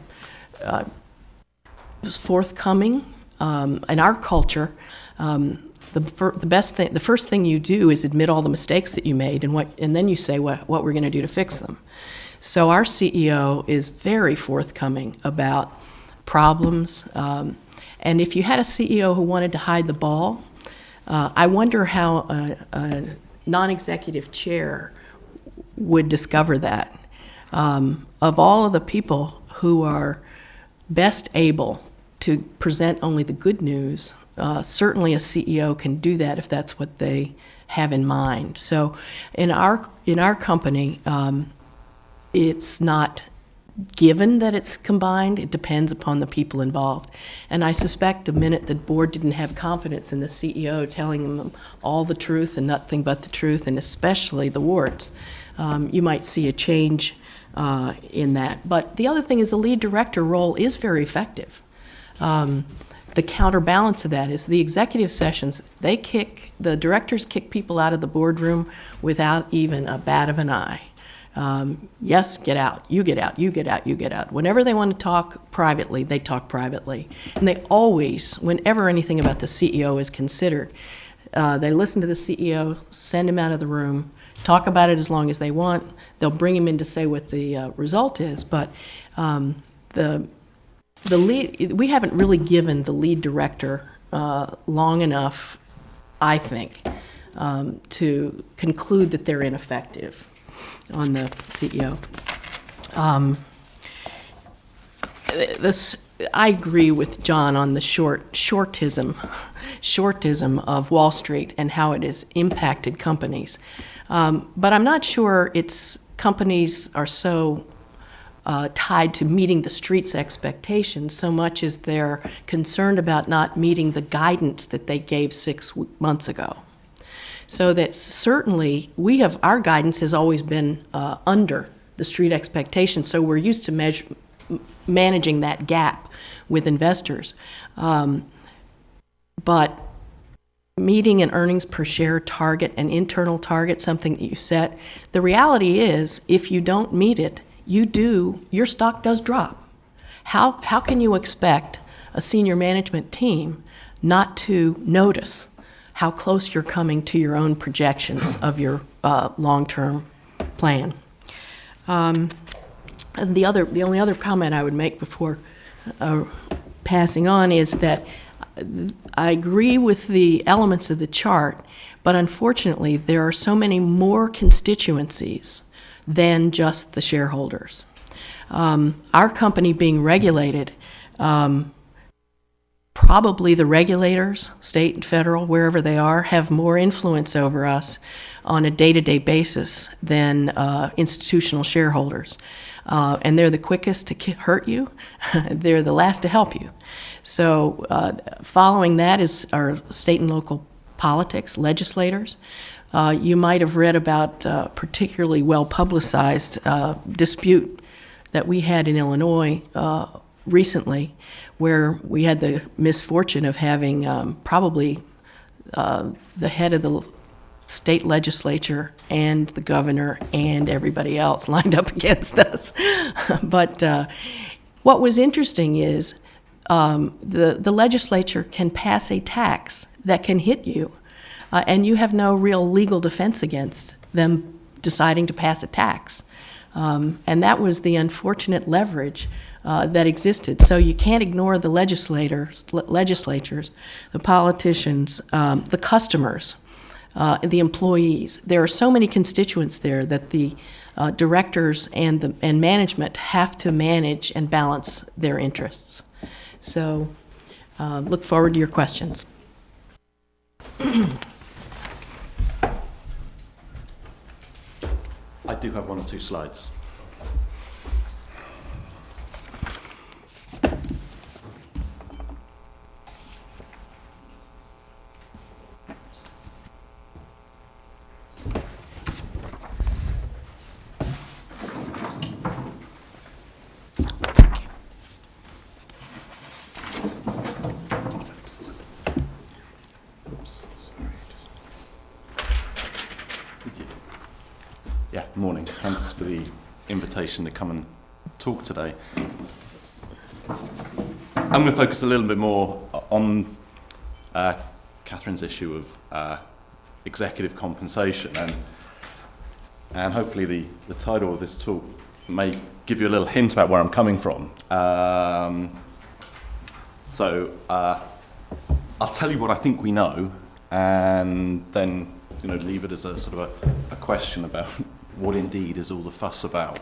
forthcoming. In our culture, the first thing you do is admit all the mistakes that you made, and then you say what we're going to do to fix them. So our CEO is very forthcoming about problems, and if you had a CEO who wanted to hide the ball, I wonder how a non-executive chair would discover that. Of all of the people who are best able to present only the good news, certainly a CEO can do that if that's what they have in mind. So in our company, it's not given that it's combined. It depends upon the people involved. And I suspect the minute the board didn't have confidence in the CEO telling them all the truth and nothing but the truth, and especially the warts, you might see a change in that. But the other thing is the lead director role is very effective. The counterbalance of that is the executive sessions, the directors kick people out of the boardroom without even a bat of an eye. Yes, get out, you get out, you get out, you get out. Whenever they want to talk privately, they talk privately. And they always, whenever anything about the CEO is considered, they listen to the CEO, send him out of the room, talk about it as long as they want. They'll bring him in to say what the result is, but the lead, we haven't really given the lead director long enough, I think, to conclude that they're ineffective on the CEO. I agree with John on the shortism of Wall Street and how it has impacted companies. But I'm not sure companies are so tied to meeting the street's expectations so much as they're concerned about not meeting the guidance that they gave 6 months ago. So that certainly our guidance has always been under the street expectations, so we're used to managing that gap with investors. But meeting an earnings per share target, an internal target, something that you set, the reality is if you don't meet it, your stock does drop. How can you expect a senior management team not to notice how close you're coming to your own projections of your long-term plan? And the only other comment I would make before passing on is that I agree with the elements of the chart, but unfortunately there are so many more constituencies than just the shareholders. Our company being regulated, probably the regulators, state and federal, wherever they are, have more influence over us on a day-to-day basis than institutional shareholders. And they're the quickest to hurt you. They're the last to help you. So following that is our state and local politics, legislators. You might have read about a particularly well-publicized dispute that we had in Illinois recently, where we had the misfortune of having probably the head of the state legislature and the governor and everybody else lined up against us. But what was interesting is the legislature can pass a tax that can hit you, and you have no real legal defense against them deciding to pass a tax. And that was the unfortunate leverage that existed. So you can't ignore the legislators, the politicians, the customers, the employees. There are so many constituents there that the directors and management have to manage and balance their interests. So look forward to your questions. I do have one or two slides. Yeah, morning. Thanks for the invitation to come and talk today. I'm going to focus a little bit more on Katherine's issue of executive compensation, and hopefully the title of this talk may give you a little hint about where I'm coming from. So I'll tell you what I think we know, and then leave it as a sort of a question about what indeed is all the fuss about.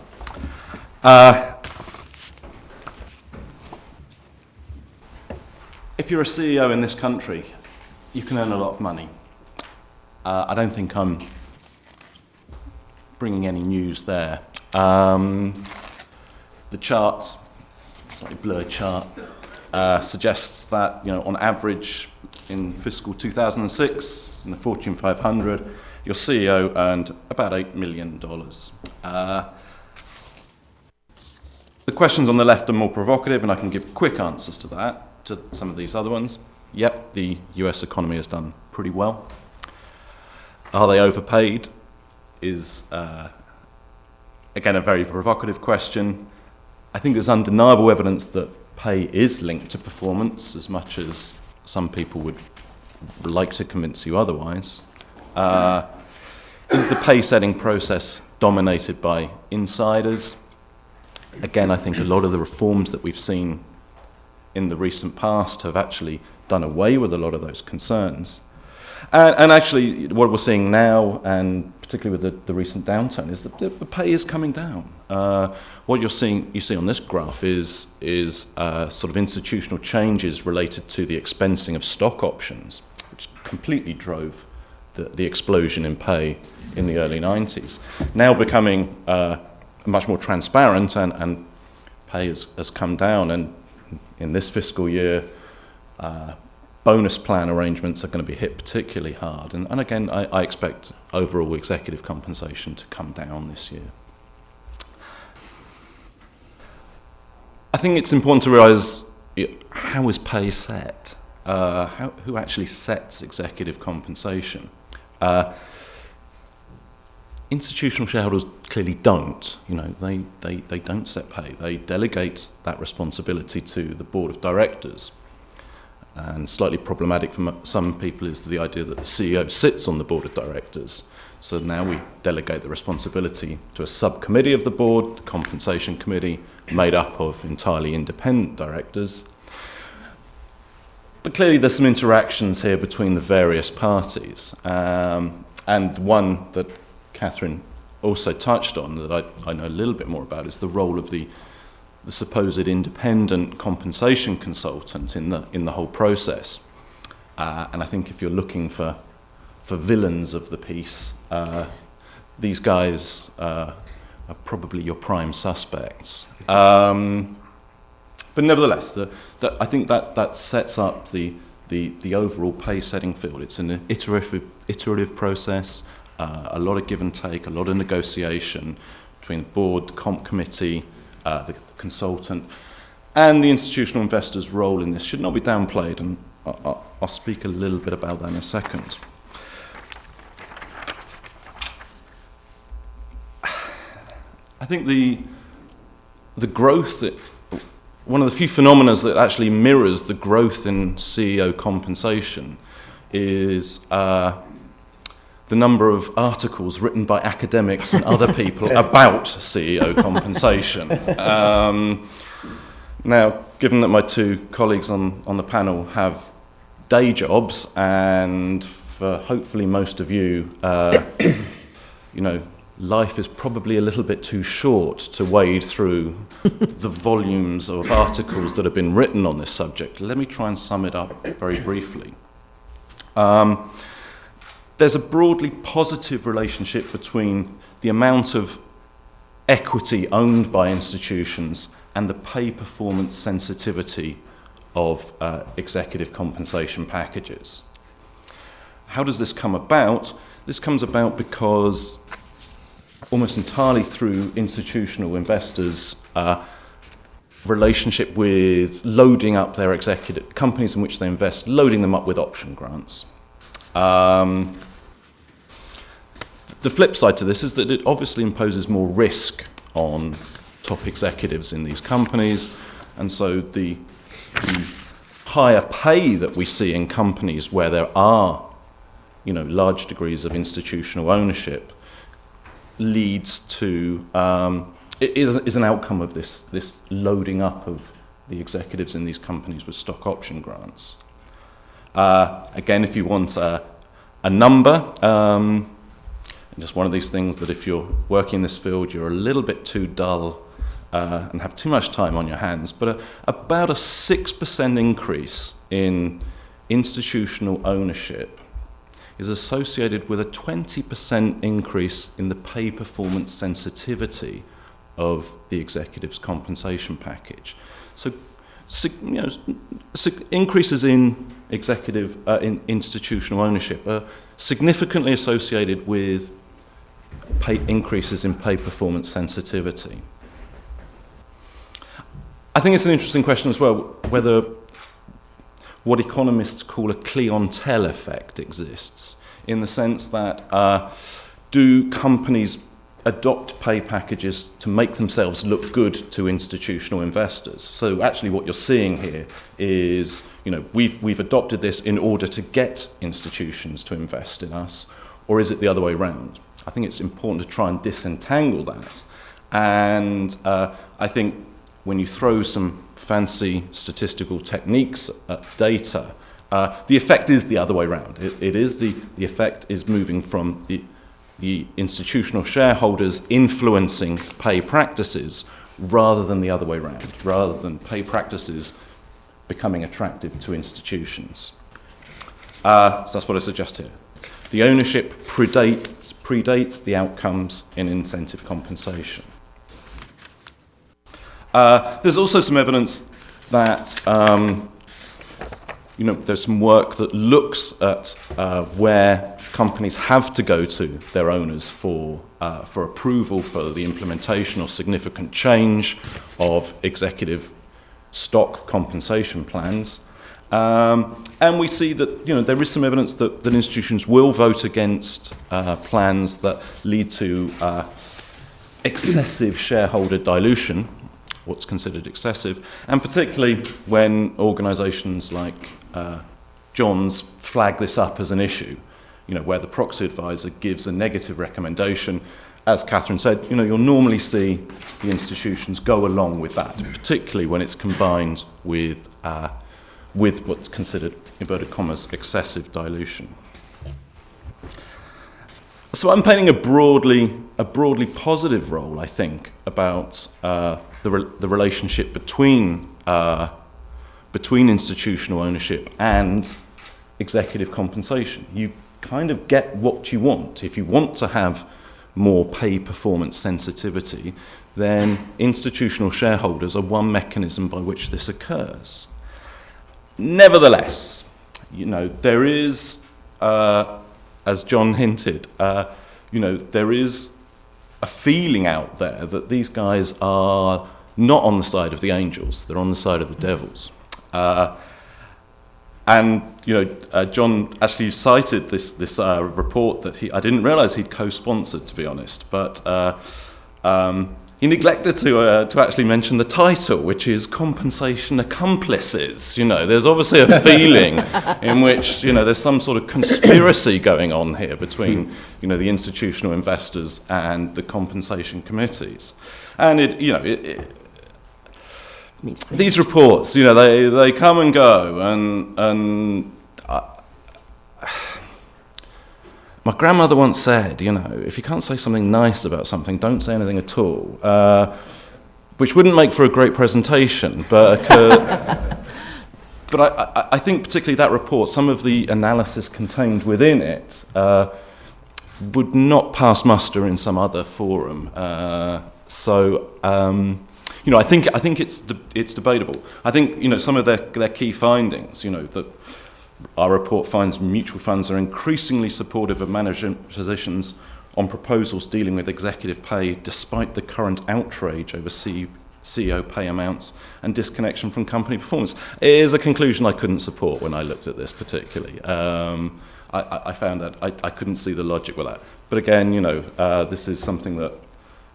If you're a CEO in this country, you can earn a lot of money. I don't think I'm bringing any news there. The chart, slightly blurred chart, suggests that on average in fiscal 2006 in the Fortune 500, your CEO earned about $8 million. The questions on the left are more provocative, and I can give quick answers to that, to some of these other ones. Yep, the US economy has done pretty well. Are they overpaid? Is, again, a very provocative question. I think there's undeniable evidence that pay is linked to performance, as much as some people would like to convince you otherwise. Is the pay setting process dominated by insiders? Again, I think a lot of the reforms that we've seen in the recent past have actually done away with a lot of those concerns. And actually, what we're seeing now, and particularly with the recent downturn, is that the pay is coming down. What you see on this graph is sort of institutional changes related to the expensing of stock options, which completely drove the explosion in pay in the early 90s. Now becoming much more transparent, and pay has come down. And in this fiscal year, bonus plan arrangements are going to be hit particularly hard. And again, I expect overall executive compensation to come down this year. I think it's important to realise how is pay set? Who actually sets executive compensation? Institutional shareholders clearly don't. They don't set pay. They delegate that responsibility to the board of directors. And slightly problematic for some people is the idea that the CEO sits on the board of directors. So now we delegate the responsibility to a subcommittee of the board, the compensation committee, made up of entirely independent directors. But clearly there's some interactions here between the various parties. And one that Katherine also touched on, that I know a little bit more about, is the role of the supposed independent compensation consultant in the whole process. And I think if you're looking for villains of the piece, these guys are probably your prime suspects. But nevertheless, I think that sets up the overall pay setting field. It's an iterative process, a lot of give and take, a lot of negotiation between the board, the comp committee, the consultant, and the institutional investor's role in this should not be downplayed, and I'll speak a little bit about that in a second. I think the growth that one of the few phenomena that actually mirrors the growth in CEO compensation is the number of articles written by academics and other people about CEO compensation. Now, given that my two colleagues on the panel have day jobs, and for hopefully most of you, life is probably a little bit too short to wade through the volumes of articles that have been written on this subject. Let me try and sum it up very briefly. There's a broadly positive relationship between the amount of equity owned by institutions and the pay performance sensitivity of executive compensation packages. How does this come about? This comes about because almost entirely through institutional investors' relationship with loading up their executive companies in which they invest, loading them up with option grants. The flip side to this is that it obviously imposes more risk on top executives in these companies, and so the higher pay that we see in companies where there are, large degrees of institutional ownership leads to is an outcome of this loading up of the executives in these companies with stock option grants. Again, if you want a number, just one of these things that if you're working in this field, you're a little bit too dull and have too much time on your hands, but about a 6% increase in institutional ownership is associated with a 20% increase in the pay performance sensitivity of the executive's compensation package. So, increases in executive in institutional ownership are significantly associated with increases in pay performance sensitivity. I think it's an interesting question as well whether what economists call a clientele effect exists, in the sense that do companies adopt pay packages to make themselves look good to institutional investors? So actually what you're seeing here is, we've adopted this in order to get institutions to invest in us, or is it the other way around? I think it's important to try and disentangle that. And I think when you throw some fancy statistical techniques at data, the effect is the other way around. It is the effect is moving from the institutional shareholders influencing pay practices rather than the other way around, rather than pay practices becoming attractive to institutions. So that's what I suggest here. The ownership predates the outcomes in incentive compensation. There's also some evidence that there's some work that looks at where companies have to go to their owners for approval for the implementation or significant change of executive stock compensation plans. And we see that there is some evidence that institutions will vote against plans that lead to excessive shareholder dilution, what's considered excessive, and particularly when organisations like John's flag this up as an issue, where the proxy advisor gives a negative recommendation. As Katherine said, you'll normally see the institutions go along with that, particularly when it's combined with what's considered, inverted commas, excessive dilution. So I'm painting a broadly positive role, I think, about the relationship between institutional ownership and executive compensation. You kind of get what you want. If you want to have more pay performance sensitivity, then institutional shareholders are one mechanism by which this occurs. Nevertheless, there is, as John hinted, there is a feeling out there that these guys are not on the side of the angels, they're on the side of the devils. John actually cited this report that I didn't realise he'd co-sponsored, to be honest, but he neglected to actually mention the title, which is Compensation Accomplices. There's obviously a feeling in which there's some sort of conspiracy going on here between the institutional investors and the compensation committees, and these reports, they come and go, and my grandmother once said, if you can't say something nice about something, don't say anything at all, which wouldn't make for a great presentation, but I think particularly that report, some of the analysis contained within it, would not pass muster in some other forum. I think it's debatable. I think some of their key findings. That our report finds mutual funds are increasingly supportive of management positions on proposals dealing with executive pay, despite the current outrage over CEO pay amounts and disconnection from company performance. It is a conclusion I couldn't support when I looked at this particularly. I found that I couldn't see the logic with that. But again, this is something that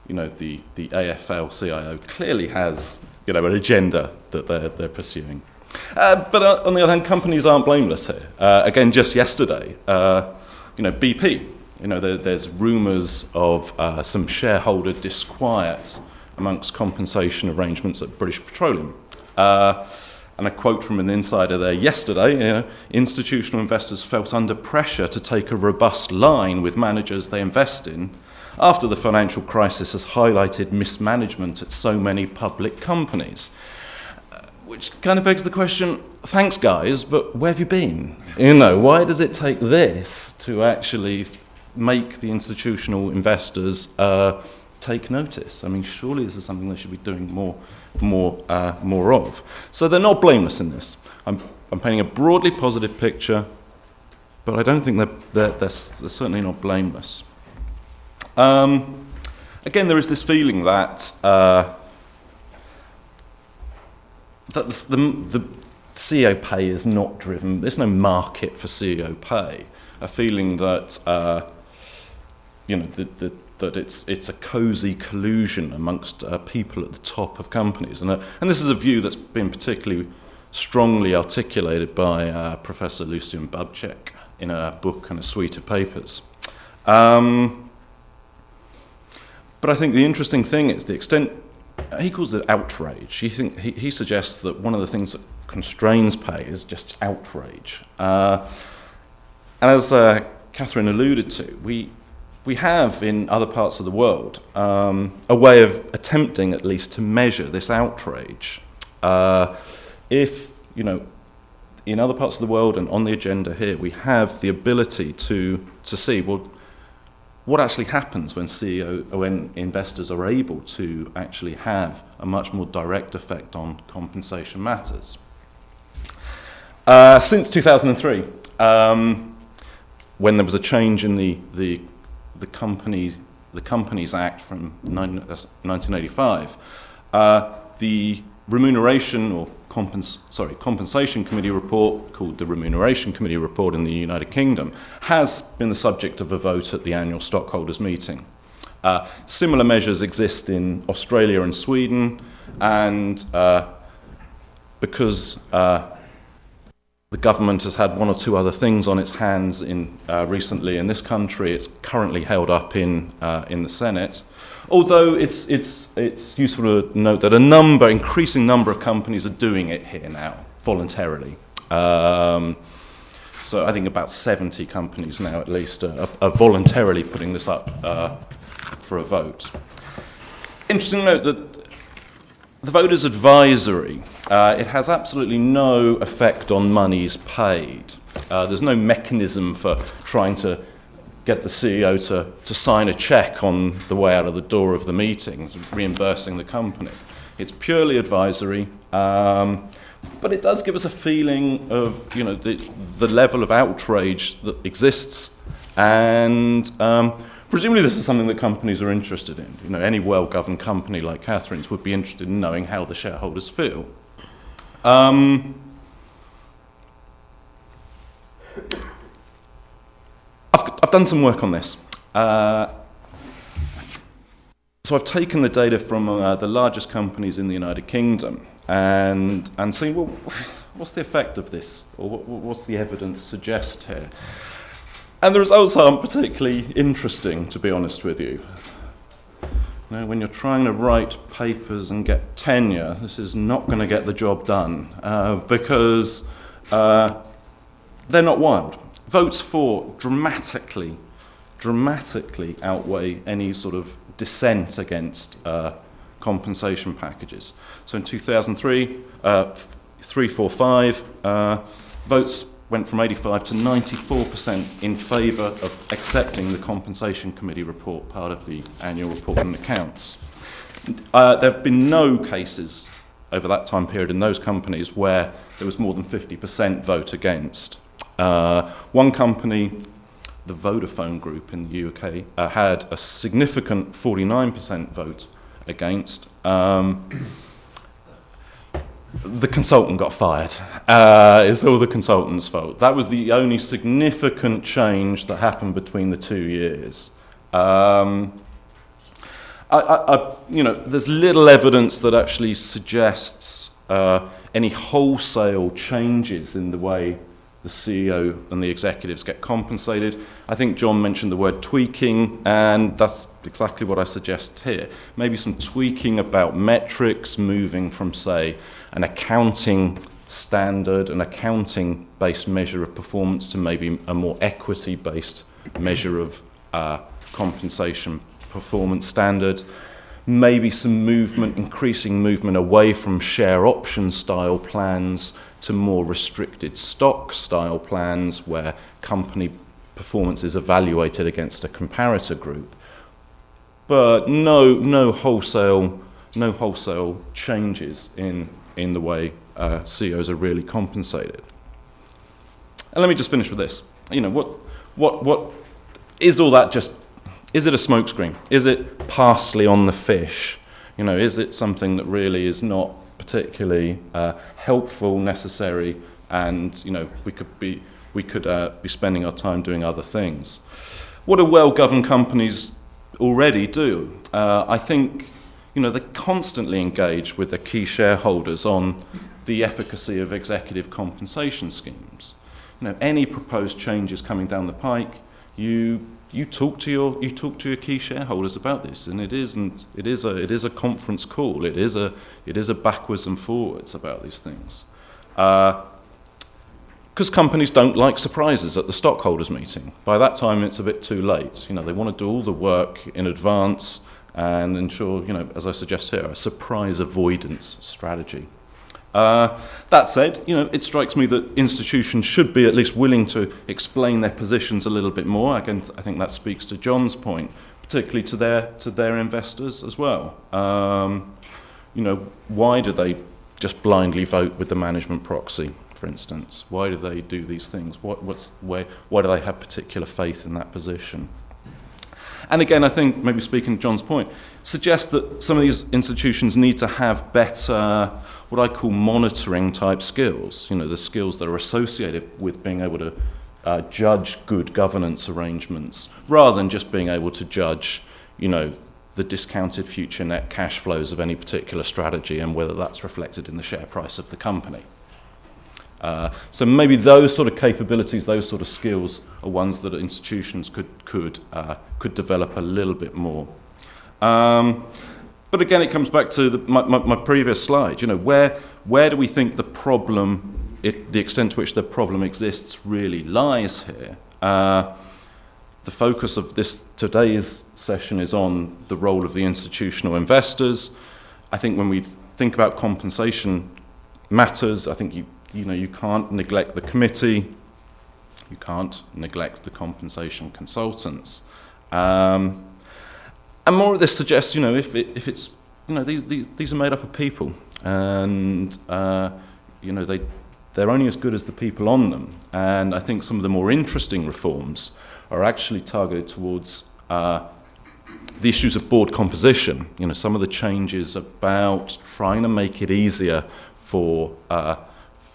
the AFL-CIO clearly has an agenda that they're pursuing. But on the other hand, companies aren't blameless here. Again, just yesterday, BP. There's rumours of some shareholder disquiet amongst compensation arrangements at British Petroleum. And a quote from an insider there yesterday, institutional investors felt under pressure to take a robust line with managers they invest in after the financial crisis has highlighted mismanagement at so many public companies. Which kind of begs the question, thanks guys, but where have you been? Why does it take this to actually make the institutional investors take notice? I mean, surely this is something they should be doing more of. So they're not blameless in this. I'm painting a broadly positive picture, but I don't think they're certainly not blameless. Again, there is this feeling that the CEO pay is not driven. There's no market for CEO pay. A feeling that that it's a cosy collusion amongst people at the top of companies, and this is a view that's been particularly strongly articulated by Professor Lucian Babchek in a book and a suite of papers. But I think the interesting thing is the extent. He calls it outrage. He suggests that one of the things that constrains pay is just outrage. And as Katherine alluded to, we have in other parts of the world a way of attempting at least to measure this outrage. If in other parts of the world and on the agenda here, we have the ability to see, well, what actually happens when investors are able to actually have a much more direct effect on compensation matters. Since 2003, when there was a change in the Companies Act from 1985, the remuneration or compensation committee report, called the Remuneration Committee Report in the United Kingdom, has been the subject of a vote at the annual stockholders meeting. Similar measures exist in Australia and Sweden, and because the government has had one or two other things on its hands recently in this country, it's currently held up in the Senate. Although it's useful to note that increasing number of companies are doing it here now, voluntarily. So I think about 70 companies now at least are voluntarily putting this up for a vote. Interesting to note that the vote is advisory. It has absolutely no effect on monies paid. There's no mechanism for trying to get the CEO to sign a check on the way out of the door of the meeting, reimbursing the company. It's purely advisory, but it does give us a feeling of the level of outrage that exists, and presumably this is something that companies are interested in. Any well-governed company like Katherine's would be interested in knowing how the shareholders feel. I've done some work on this. So I've taken the data from the largest companies in the United Kingdom and seen, well, what's the effect of this? Or what's the evidence suggest here? And the results aren't particularly interesting, to be honest with you. When you're trying to write papers and get tenure, this is not going to get the job done because they're not wild. Votes for dramatically outweigh any sort of dissent against compensation packages. So in 2003, 345 votes went from 85 to 94% in favour of accepting the Compensation Committee report, part of the annual report and accounts. There have been no cases over that time period in those companies where there was more than 50% vote against. One company, the Vodafone Group in the UK, had a significant 49% vote against. The consultant got fired. It's all the consultant's fault. That was the only significant change that happened between the 2 years. There's little evidence that actually suggests any wholesale changes in the way the CEO and the executives get compensated. I think John mentioned the word tweaking, and that's exactly what I suggest here. Maybe some tweaking about metrics, moving from, say, an accounting standard, an accounting-based measure of performance to maybe a more equity-based measure of compensation performance standard. Maybe some movement, increasing movement away from share option style plans to more restricted stock style plans where company performance is evaluated against a comparator group. But no wholesale changes in the way CEOs are really compensated. And let me just finish with this. What is all that just? Is it a smokescreen? Is it parsley on the fish? Is it something that really is not particularly helpful, necessary, and we could be spending our time doing other things? What do well-governed companies already do? I think they constantly engage with their key shareholders on the efficacy of executive compensation schemes. Any proposed changes coming down the pike, you talk to your key shareholders about this, and it is a conference call. It is a backwards and forwards about these things, because companies don't like surprises at the stockholders meeting. By that time, it's a bit too late. They want to do all the work in advance and ensure, as I suggest here, a surprise avoidance strategy. That said, it strikes me that institutions should be at least willing to explain their positions a little bit more. Again, I think that speaks to John's point, particularly to their investors as well. Why do they just blindly vote with the management proxy, for instance? Why do they do these things? Why do they have particular faith in that position? And again, I think, maybe speaking to John's point, suggests that some of these institutions need to have better, what I call monitoring type skills, the skills that are associated with being able to judge good governance arrangements, rather than just being able to judge, the discounted future net cash flows of any particular strategy and whether that's reflected in the share price of the company. So maybe those sort of capabilities, those sort of skills are ones that institutions could develop a little bit more. But again, it comes back to my previous slide. Where do we think the problem, the extent to which the problem exists, really lies here? The focus of today's session is on the role of the institutional investors. I think when we think about compensation matters, I think you can't neglect the committee, you can't neglect the compensation consultants. And more of this suggests, if it's, these are made up of people, and they're only as good as the people on them. And I think some of the more interesting reforms are actually targeted towards the issues of board composition. Some of the changes about trying to make it easier for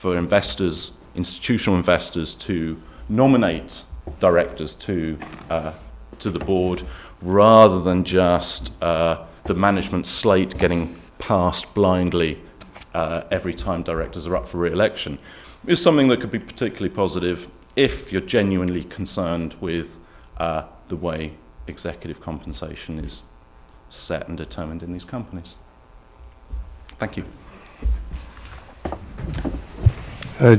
investors, institutional investors, to nominate directors to the board, rather than just the management slate getting passed blindly every time directors are up for re-election, is something that could be particularly positive if you're genuinely concerned with the way executive compensation is set and determined in these companies. Thank you.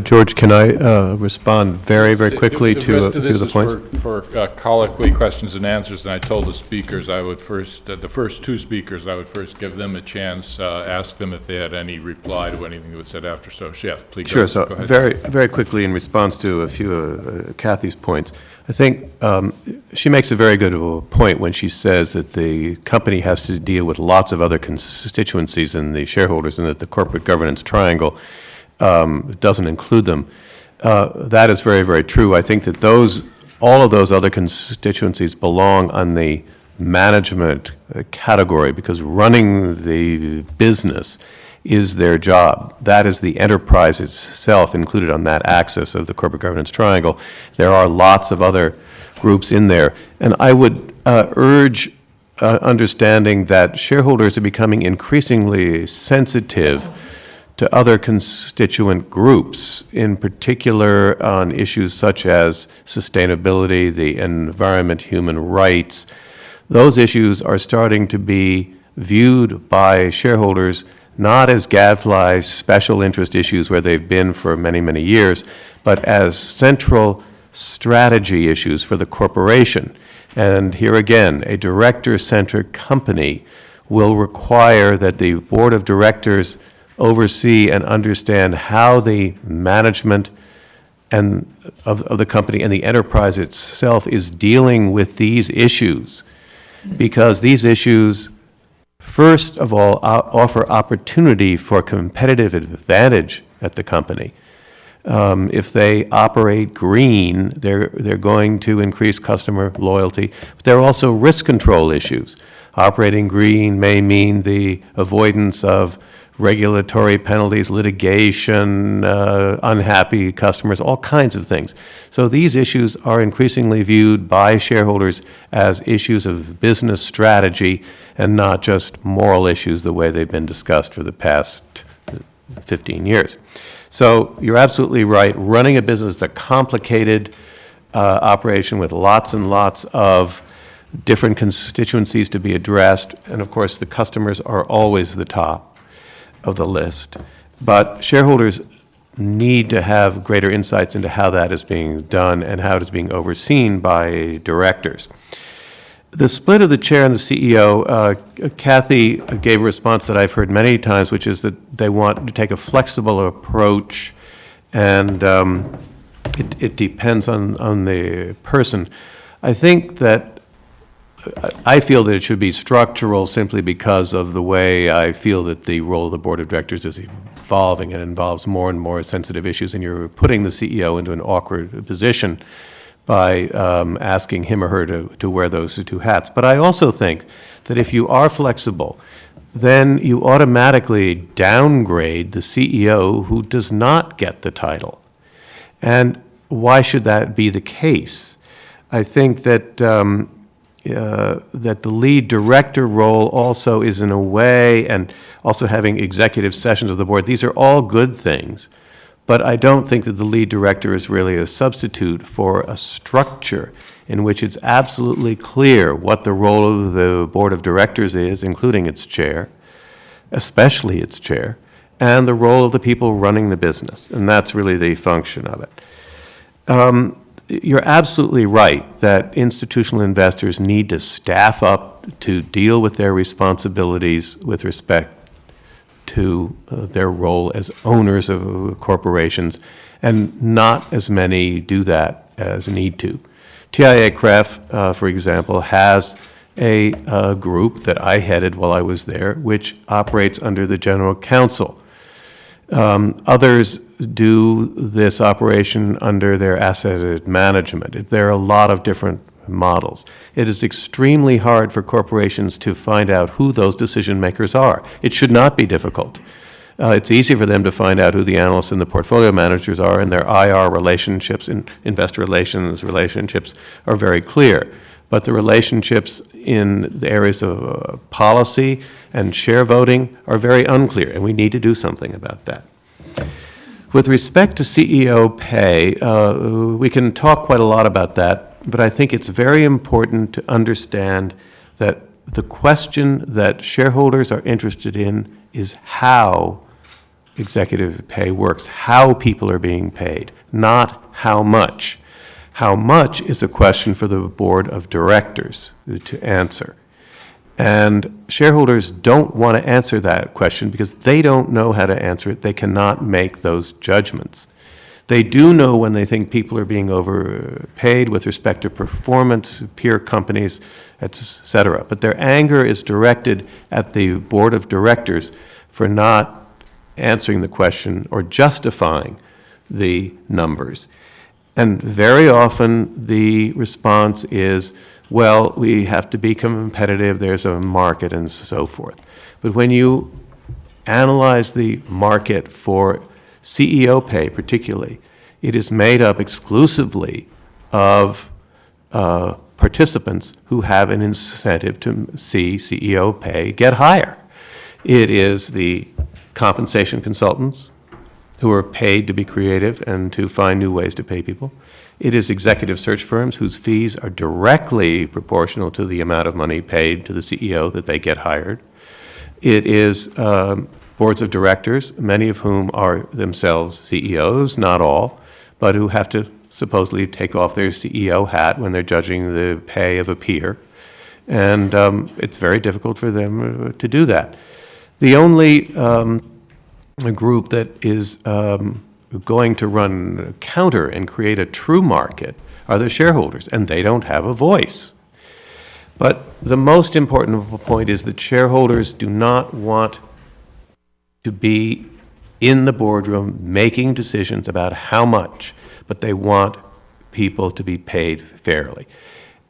George, can I respond very, very quickly to a few of the points? For colloquy, questions and answers, and I told the speakers I would first, the first two speakers, I would first give them a chance, ask them if they had any reply to anything that was said after. So, yes, please. Sure. So go ahead. very, very quickly in response to a few of Kathy's points, I think she makes a very good point when she says that the company has to deal with lots of other constituencies than the shareholders, and that the corporate governance triangle doesn't include them. That is very, very true. I think that all of those other constituencies belong on the management category, because running the business is their job. That is the enterprise itself included on that axis of the corporate governance triangle. There are lots of other groups in there. And I would urge understanding that shareholders are becoming increasingly sensitive to other constituent groups, in particular on issues such as sustainability, the environment, human rights. Those issues are starting to be viewed by shareholders not as gadfly special interest issues where they've been for many, many years, but as central strategy issues for the corporation. And here again, a director-centric company will require that the board of directors oversee and understand how the management and of the company and the enterprise itself is dealing with these issues, because these issues, first of all, offer opportunity for competitive advantage at the company. If they operate green, they're going to increase customer loyalty. But there are also risk control issues. Operating green may mean the avoidance of regulatory penalties, litigation, unhappy customers, all kinds of things. So these issues are increasingly viewed by shareholders as issues of business strategy and not just moral issues the way they've been discussed for the past 15 years. So you're absolutely right. Running a business is a complicated operation with lots and lots of different constituencies to be addressed. And of course, the customers are always the top of the list. But shareholders need to have greater insights into how that is being done and how it is being overseen by directors. The split of the chair and the CEO, Kathy gave a response that I've heard many times, which is that they want to take a flexible approach, and it depends on the person. I think that I feel that it should be structural simply because of the way I feel that the role of the board of directors is evolving and involves more and more sensitive issues, and you're putting the CEO into an awkward position by asking him or her to wear those two hats. But I also think that if you are flexible, then you automatically downgrade the CEO who does not get the title. And why should that be the case? I think that that the lead director role also is in a way, and also having executive sessions of the board, these are all good things. But I don't think that the lead director is really a substitute for a structure in which it's absolutely clear what the role of the board of directors is, including its chair, especially its chair, and the role of the people running the business. And that's really the function of it. You're absolutely right that institutional investors need to staff up to deal with their responsibilities with respect to their role as owners of corporations, and not as many do that as need to. TIAA-CREF, for example, has a group that I headed while I was there, which operates under the General Counsel. Others do this operation under their asset management. There are a lot of different models. It is extremely hard for corporations to find out who those decision makers are. It should not be difficult. It's easy for them to find out who the analysts and the portfolio managers are, and their IR relationships and investor relations relationships are very clear. But the relationships in the areas of policy and share voting are very unclear, and we need to do something about that. With respect to CEO pay, we can talk quite a lot about that, but I think it's very important to understand that the question that shareholders are interested in is how executive pay works, how people are being paid, not how much. How much is a question for the board of directors to answer. And shareholders don't want to answer that question because they don't know how to answer it. They cannot make those judgments. They do know when they think people are being overpaid with respect to performance, peer companies, etc. But their anger is directed at the board of directors for not answering the question or justifying the numbers. And very often the response is, well, we have to be competitive, there's a market, and so forth. But when you analyze the market for CEO pay particularly, it is made up exclusively of participants who have an incentive to see CEO pay get higher. It is the compensation consultants who are paid to be creative and to find new ways to pay people. It is executive search firms whose fees are directly proportional to the amount of money paid to the CEO that they get hired. It is boards of directors, many of whom are themselves CEOs, not all, but who have to supposedly take off their CEO hat when they're judging the pay of a peer. And it's very difficult for them to do that. The only group that is going to run counter and create a true market are the shareholders, and they don't have a voice. But the most important point is that shareholders do not want to be in the boardroom making decisions about how much, but they want people to be paid fairly.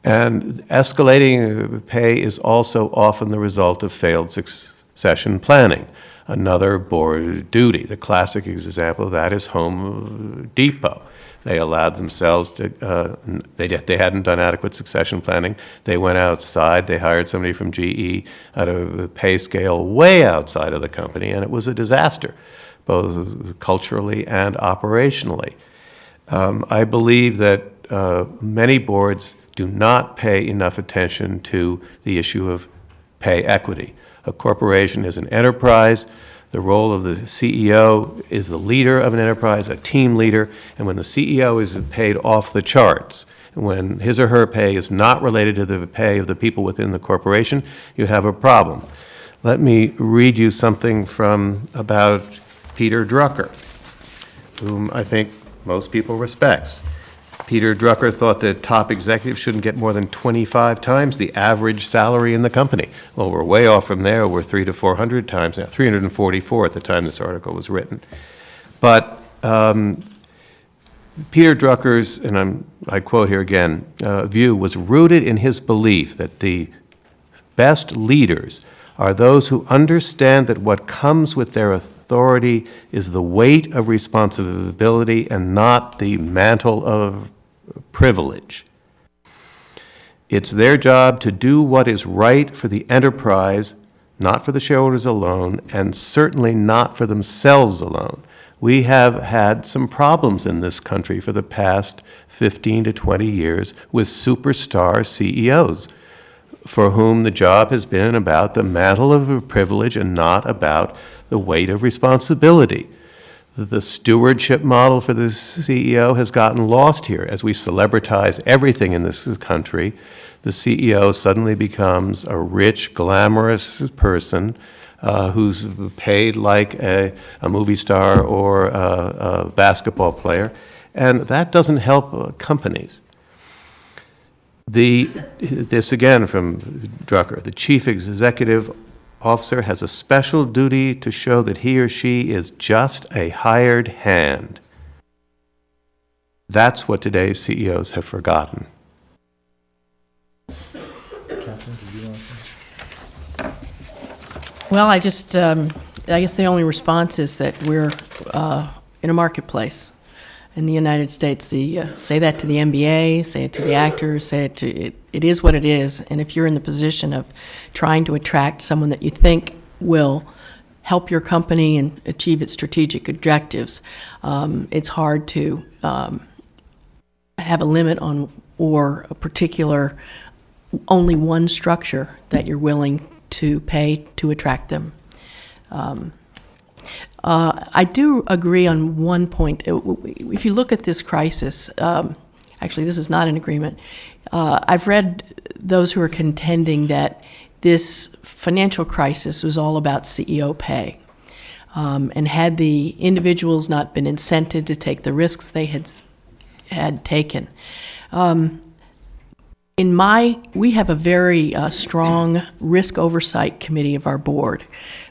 And escalating pay is also often the result of failed succession planning, another board duty. The classic example of that is Home Depot. They allowed themselves to, they hadn't done adequate succession planning. They went outside, they hired somebody from GE at a pay scale way outside of the company, and it was a disaster, both culturally and operationally. I believe that many boards do not pay enough attention to the issue of pay equity. A corporation is an enterprise. The role of the CEO is the leader of an enterprise, a team leader, and when the CEO is paid off the charts, when his or her pay is not related to the pay of the people within the corporation, you have a problem. Let me read you something about Peter Drucker, whom I think most people respect. Peter Drucker thought that top executives shouldn't get more than 25 times the average salary in the company. Well, we're way off from there. We're 300 to 400 times now, 344 at the time this article was written. But Peter Drucker's, and I quote here again, view was rooted in his belief that the best leaders are those who understand that what comes with their authority is the weight of responsibility and not the mantle of privilege. It's their job to do what is right for the enterprise, not for the shareholders alone, and certainly not for themselves alone. We have had some problems in this country for the past 15 to 20 years with superstar CEOs for whom the job has been about the mantle of privilege and not about the weight of responsibility. The stewardship model for the CEO has gotten lost here. As we celebritize everything in this country, the CEO suddenly becomes a rich, glamorous person who's paid like a movie star or a basketball player, and that doesn't help companies. This again from Drucker, the chief executive officer has a special duty to show that he or she is just a hired hand. That's what today's CEOs have forgotten. Katherine, did you want to? Well, I guess the only response is that we're in a marketplace in the United States. Say that to the NBA, say it to the actors, say it to it is what it is. And if you're in the position of trying to attract someone that you think will help your company and achieve its strategic objectives, it's hard to have a limit on or a particular only one structure that you're willing to pay to attract them. I do agree on one point. If you look at this crisis, actually, this is not an agreement. I've read those who are contending that this financial crisis was all about CEO pay. And had the individuals not been incented to take the risks they had taken. We have a very strong risk oversight committee of our board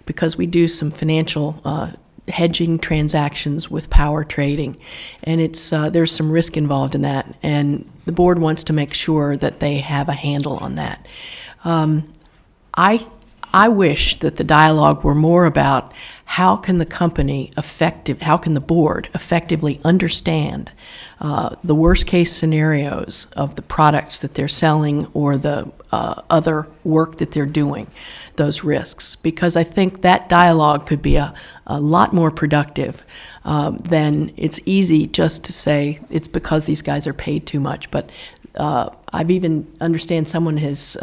because we do some financial hedging transactions with power trading, and there's some risk involved in that, and the board wants to make sure that they have a handle on that. I wish that the dialogue were more about how can the board effectively understand the worst case scenarios of the products that they're selling or the other work that they're doing, those risks, because I think that dialogue could be a lot more productive than it's easy just to say it's because these guys are paid too much. But I've even understand someone has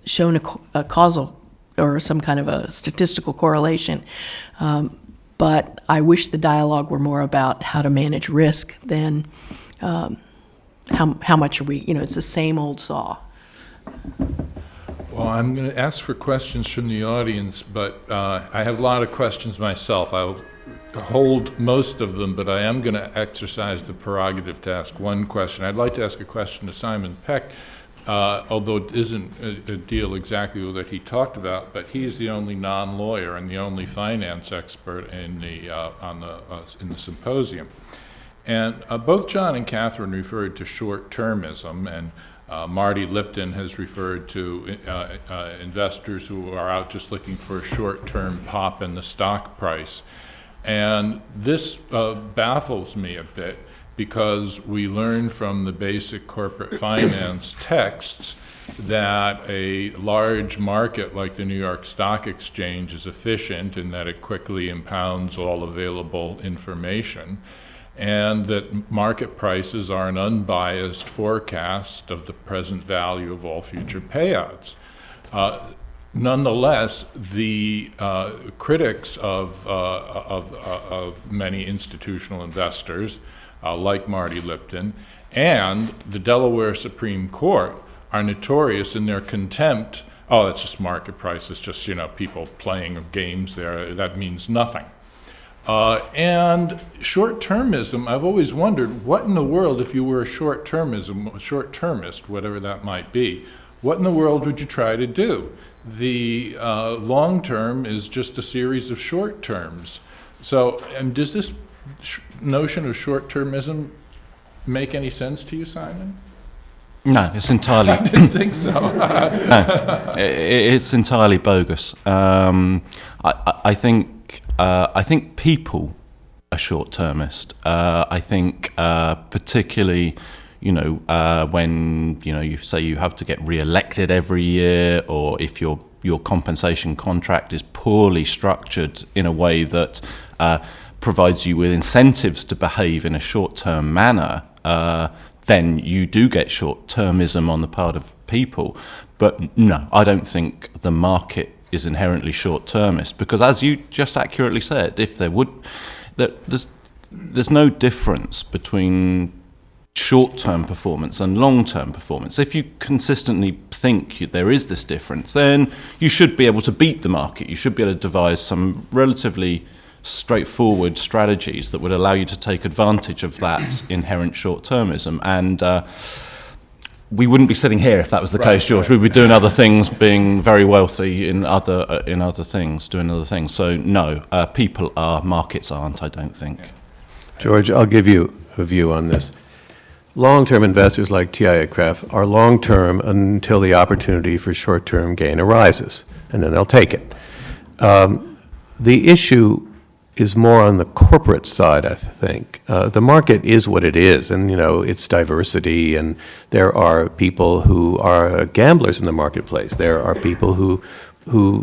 shown a causal or some kind of a statistical correlation. But I wish the dialogue were more about how to manage risk than how much are we, it's the same old saw. Well, I'm going to ask for questions from the audience, but I have a lot of questions myself. I'll hold most of them, but I am going to exercise the prerogative to ask one question. I'd like to ask a question to Simon Peck, although it isn't a deal exactly that he talked about, but he's the only non-lawyer and the only finance expert in the symposium. And both John and Katherine referred to short-termism, and Marty Lipton has referred to investors who are out just looking for a short-term pop in the stock price. And this baffles me a bit, because we learn from the basic corporate finance texts that a large market like the New York Stock Exchange is efficient in that it quickly impounds all available information, and that market prices are an unbiased forecast of the present value of all future payouts. Nonetheless, the critics of many institutional investors, like Marty Lipton, and the Delaware Supreme Court are notorious in their contempt. Oh, it's just market price. It's just, people playing games there. That means nothing. And short-termism, I've always wondered, what in the world, if you were a short-termist, whatever that might be, what in the world would you try to do? The long term is just a series of short terms. So, and does this notion of short-termism make any sense to you, Simon? No, it's entirely. I didn't think so. No, it's entirely bogus. I think people are short-termist. I think particularly, when you say you have to get re-elected every year, or if your compensation contract is poorly structured in a way that provides you with incentives to behave in a short-term manner, then you do get short-termism on the part of people. But no, I don't think the market is inherently short-termist, because as you just accurately said, if there would, there's no difference between short-term performance and long-term performance. If you consistently think there is this difference, then you should be able to beat the market. You should be able to devise some relatively straightforward strategies that would allow you to take advantage of that inherent short-termism. And we wouldn't be sitting here if that was the case, George. We'd be doing other things, being very wealthy in other things, doing other things. So no, people are, markets aren't, I don't think. George, I'll give you a view on this. Long-term investors like TIAA-CREF are long-term until the opportunity for short-term gain arises, and then they'll take it. The issue is more on the corporate side, I think. The market is what it is, and it's diversity, and there are people who are gamblers in the marketplace. There are people who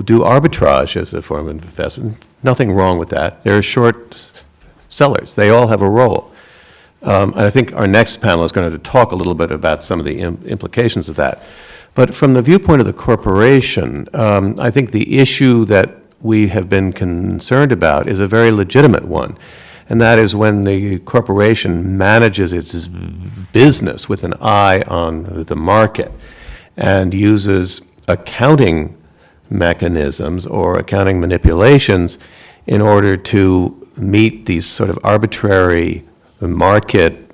do arbitrage as a form of investment. Nothing wrong with that. There are short sellers. They all have a role. And I think our next panel is going to talk a little bit about some of the implications of that. But from the viewpoint of the corporation, I think the issue that we have been concerned about is a very legitimate one, and that is when the corporation manages its business with an eye on the market and uses accounting mechanisms or accounting manipulations in order to meet these sort of arbitrary market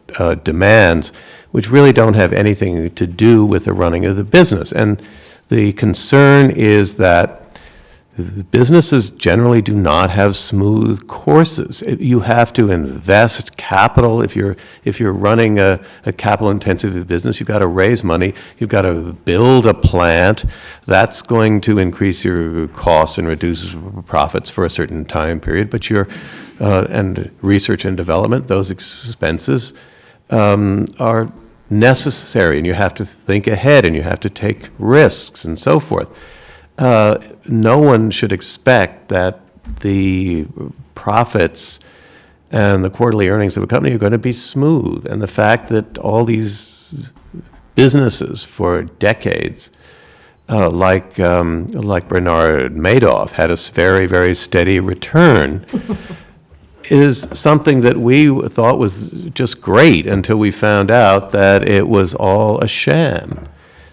demands, which really don't have anything to do with the running of the business. And the concern is that businesses generally do not have smooth courses. You have to invest capital. If you're running a capital-intensive business, you've got to raise money. You've got to build a plant. That's going to increase your costs and reduce profits for a certain time period. But and research and development, those expenses are necessary, and you have to think ahead, and you have to take risks, and so forth. No one should expect that the profits and the quarterly earnings of a company are going to be smooth. And the fact that all these businesses for decades, like Bernard Madoff, had a very, very steady return is something that we thought was just great until we found out that it was all a sham.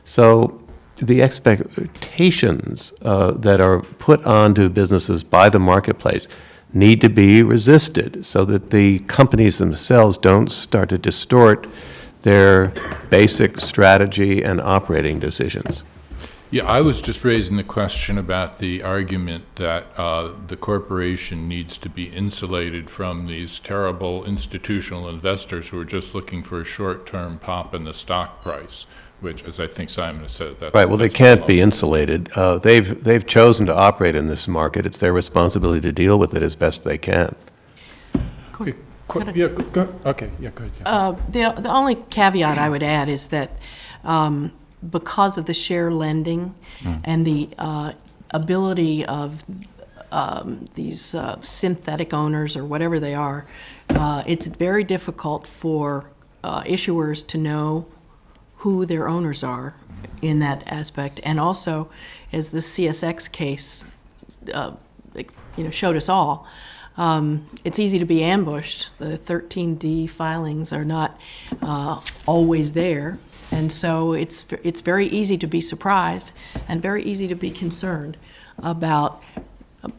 So the expectations that are put onto businesses by the marketplace need to be resisted so that the companies themselves don't start to distort their basic strategy and operating decisions. Yeah, I was just raising the question about the argument that the corporation needs to be insulated from these terrible institutional investors who are just looking for a short-term pop in the stock price, which, as I think Simon has said, that's Right, well, they can't be insulated. They've chosen to operate in this market. It's their responsibility to deal with it as best they can. Okay, yeah, go ahead. The only caveat I would add is that because of the share lending and the ability of these synthetic owners or whatever they are, it's very difficult for issuers to know who their owners are in that aspect. And also, as the CSX case showed us all, it's easy to be ambushed. The 13D filings are not always there. And so it's very easy to be surprised and very easy to be concerned about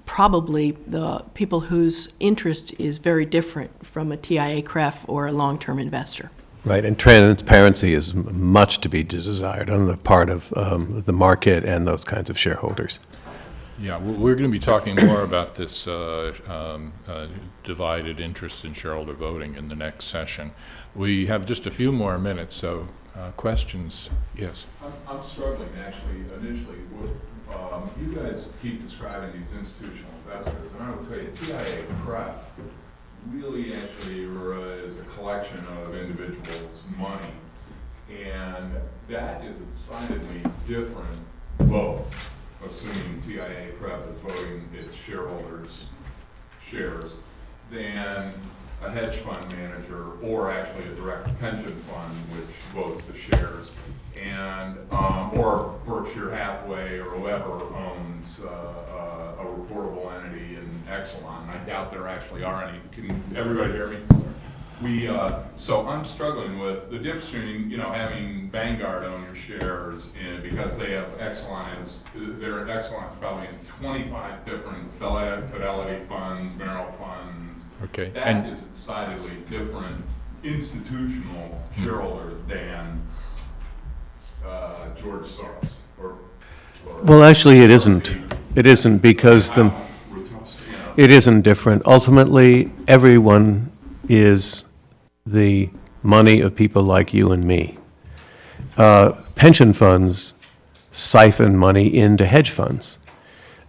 probably the people whose interest is very different from a TIAA-CREF or a long-term investor. Right, and transparency is much to be desired on the part of the market and those kinds of shareholders. Yeah, we're going to be talking more about this divided interest in shareholder voting in the next session. We have just a few more minutes, so questions? Yes. I'm struggling, actually, initially. You guys keep describing these institutional investors, and I will tell you, TIAA-CREF really actually is a collection of individuals' money, and that is a decidedly different vote, assuming TIAA-CREF is voting its shareholders' shares, than a hedge fund manager or actually a direct pension fund which votes the shares, and or Berkshire Hathaway or whoever owns a reportable entity in Exelon. I doubt there actually are any. Can everybody hear me? So I'm struggling with the difference between having Vanguard own your shares because they have Exelon's probably in 25 different Fidelity funds, Merrill funds. Okay. That is a decidedly different institutional shareholder than George Soros. Well, actually, it isn't. It isn't because it isn't different. Ultimately, everyone is the money of people like you and me. Pension funds siphon money into hedge funds.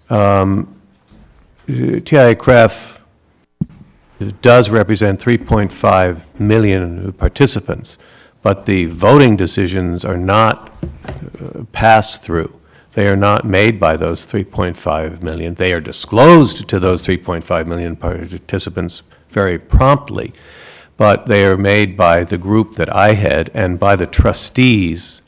TIAA-CREF does represent 3.5 million participants, but the voting decisions are not passed through. They are not made by those 3.5 million. They are disclosed to those 3.5 million participants very promptly, but they are made by the group that I head and by the trustees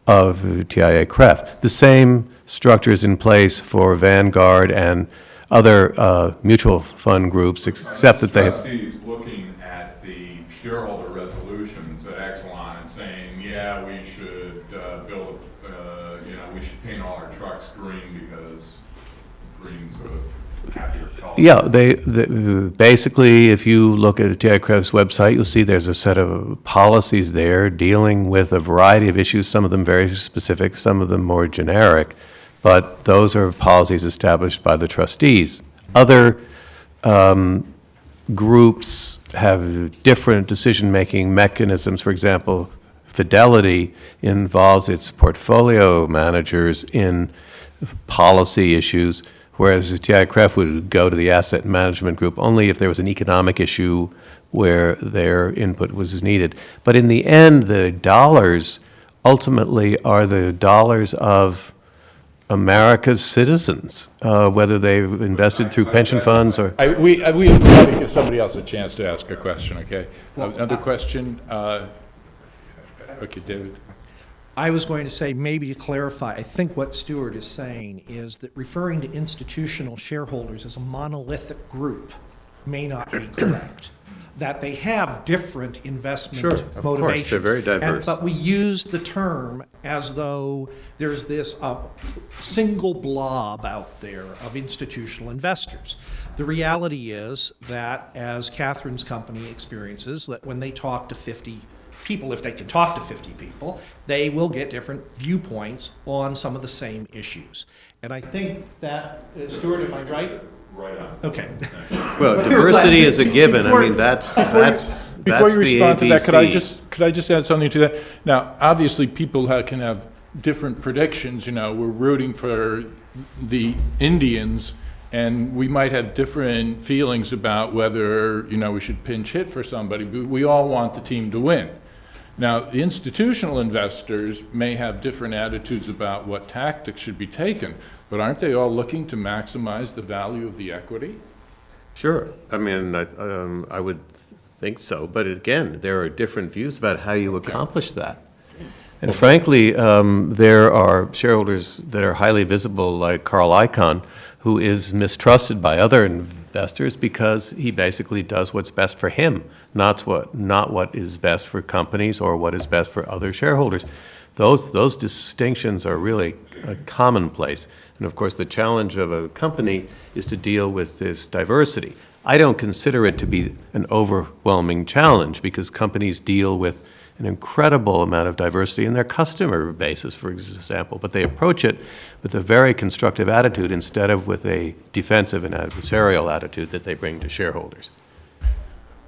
of TIAA-CREF. The same structure is in place for Vanguard and other mutual fund groups, except that they. Trustees looking at the shareholder resolutions at Exelon and saying, yeah, we should build, we should paint all our trucks green because green's a happier color. Yeah, they basically, if you look at TIAA-CREF's website, you'll see there's a set of policies there dealing with a variety of issues, some of them very specific, some of them more generic, but those are policies established by the trustees. Other groups have different decision-making mechanisms. For example, Fidelity involves its portfolio managers in policy issues, whereas the TIAA-CREF would go to the asset management group only if there was an economic issue where their input was needed. But in the end, the dollars ultimately are the dollars of America's citizens, whether they've invested through pension funds or... We want to give somebody else a chance to ask a question, okay? Another question? Okay, David. I was going to say, maybe to clarify, I think what Stuart is saying is that referring to institutional shareholders as a monolithic group may not be correct. That they have different investment motivations. course, they're very diverse. But we use the term as though there's this single blob out there of institutional investors. The reality is that, as Katherine's company experiences, that when they talk to 50 people, if they can talk to 50 people, they will get different viewpoints on some of the same issues. And I think that, Stuart, am I right? Right on. Okay. Well, diversity is a given. I mean, that's Before you the respond to that, ABC. could I just add something to that? Now, obviously, people can have different predictions. We're rooting for the Indians, and we might have different feelings about whether we should pinch hit for somebody. But we all want the team to win. Now, the institutional investors may have different attitudes about what tactics should be taken, but aren't they all looking to maximize the value of the equity? Sure. I mean, I would think so. But again, there are different views about how you accomplish that. And frankly, there are shareholders that are highly visible, like Carl Icahn, who is mistrusted by other investors because he basically does what's best for him, not what is best for companies or what is best for other shareholders. Those distinctions are really commonplace. And of course, the challenge of a company is to deal with this diversity. I don't consider it to be an overwhelming challenge because companies deal with an incredible amount of diversity in their customer bases, for example, but they approach it with a very constructive attitude instead of with a defensive and adversarial attitude that they bring to shareholders.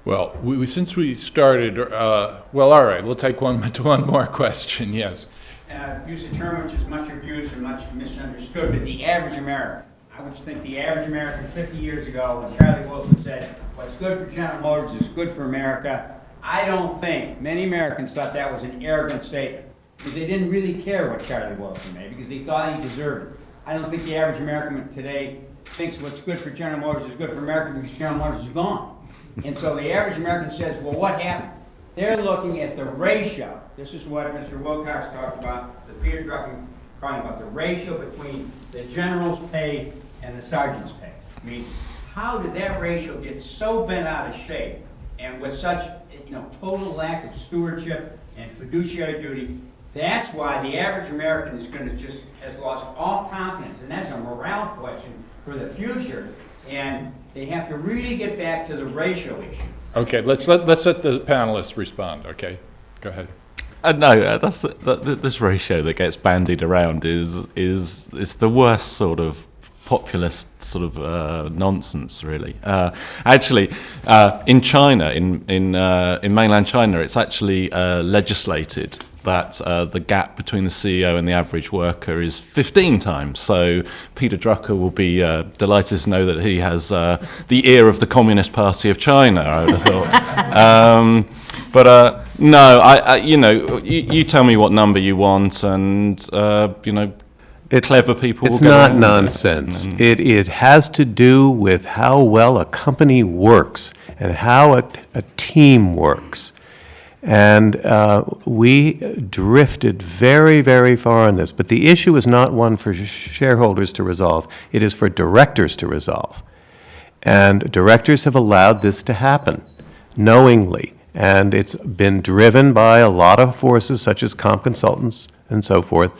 Well, since we started, well, all right, we'll take one more question, yes. Use a term which is much abused and much misunderstood, but the average American. I would think the average American 50 years ago, when Charlie Wilson said, what's good for General Motors is good for America, I don't think many Americans thought that was an arrogant statement, because they didn't really care what Charlie Wilson made, because they thought he deserved it. I don't think the average American today thinks what's good for General Motors is good for America because General Motors is gone. And so the average American says, well, what happened? They're looking at the ratio. This is what Mr. Wilcox talked about, the Peter Drucker talking about the ratio between the general's pay and the sergeant's pay. I mean, how did that ratio get so bent out of shape and with such total lack of stewardship and fiduciary duty? That's why the average American is going to has lost all confidence, and that's a morale question for the future. And they have to really get back to the ratio issue. Okay, let's let the panelists respond. Okay, go ahead. No, this ratio that gets bandied around is the worst sort of populist sort of nonsense, really. Actually, in China, in mainland China, it's actually legislated that the gap between the CEO and the average worker is 15 times. So Peter Drucker will be delighted to know that he has the ear of the Communist Party of China, I would have thought. But no, you tell me what number you want, and clever people will It's get not along with nonsense. It has to do with how well a company works and how a team works. And we drifted very, very far on this. But the issue is not one for shareholders to resolve. It is for directors to resolve. And directors have allowed this to happen knowingly. And it's been driven by a lot of forces, such as comp consultants and so forth,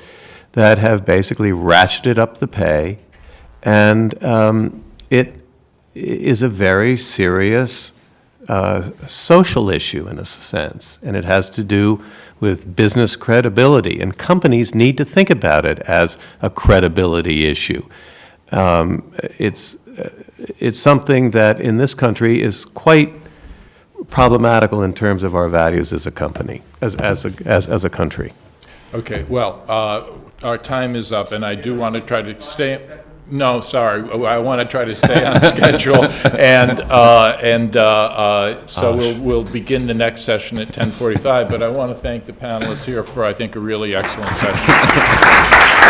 that have basically ratcheted up the pay. And it is a very serious social issue in a sense, and it has to do with business credibility, and companies need to think about it as a credibility issue. It's something that in this country is quite problematical in terms of our values as a company, as a country. Okay, well, our time is up, and I do want to try to stay. No, sorry, I want to try to stay on schedule, so we'll begin the next session at 10:45. But I want to thank the panelists here for, I think, a really excellent session.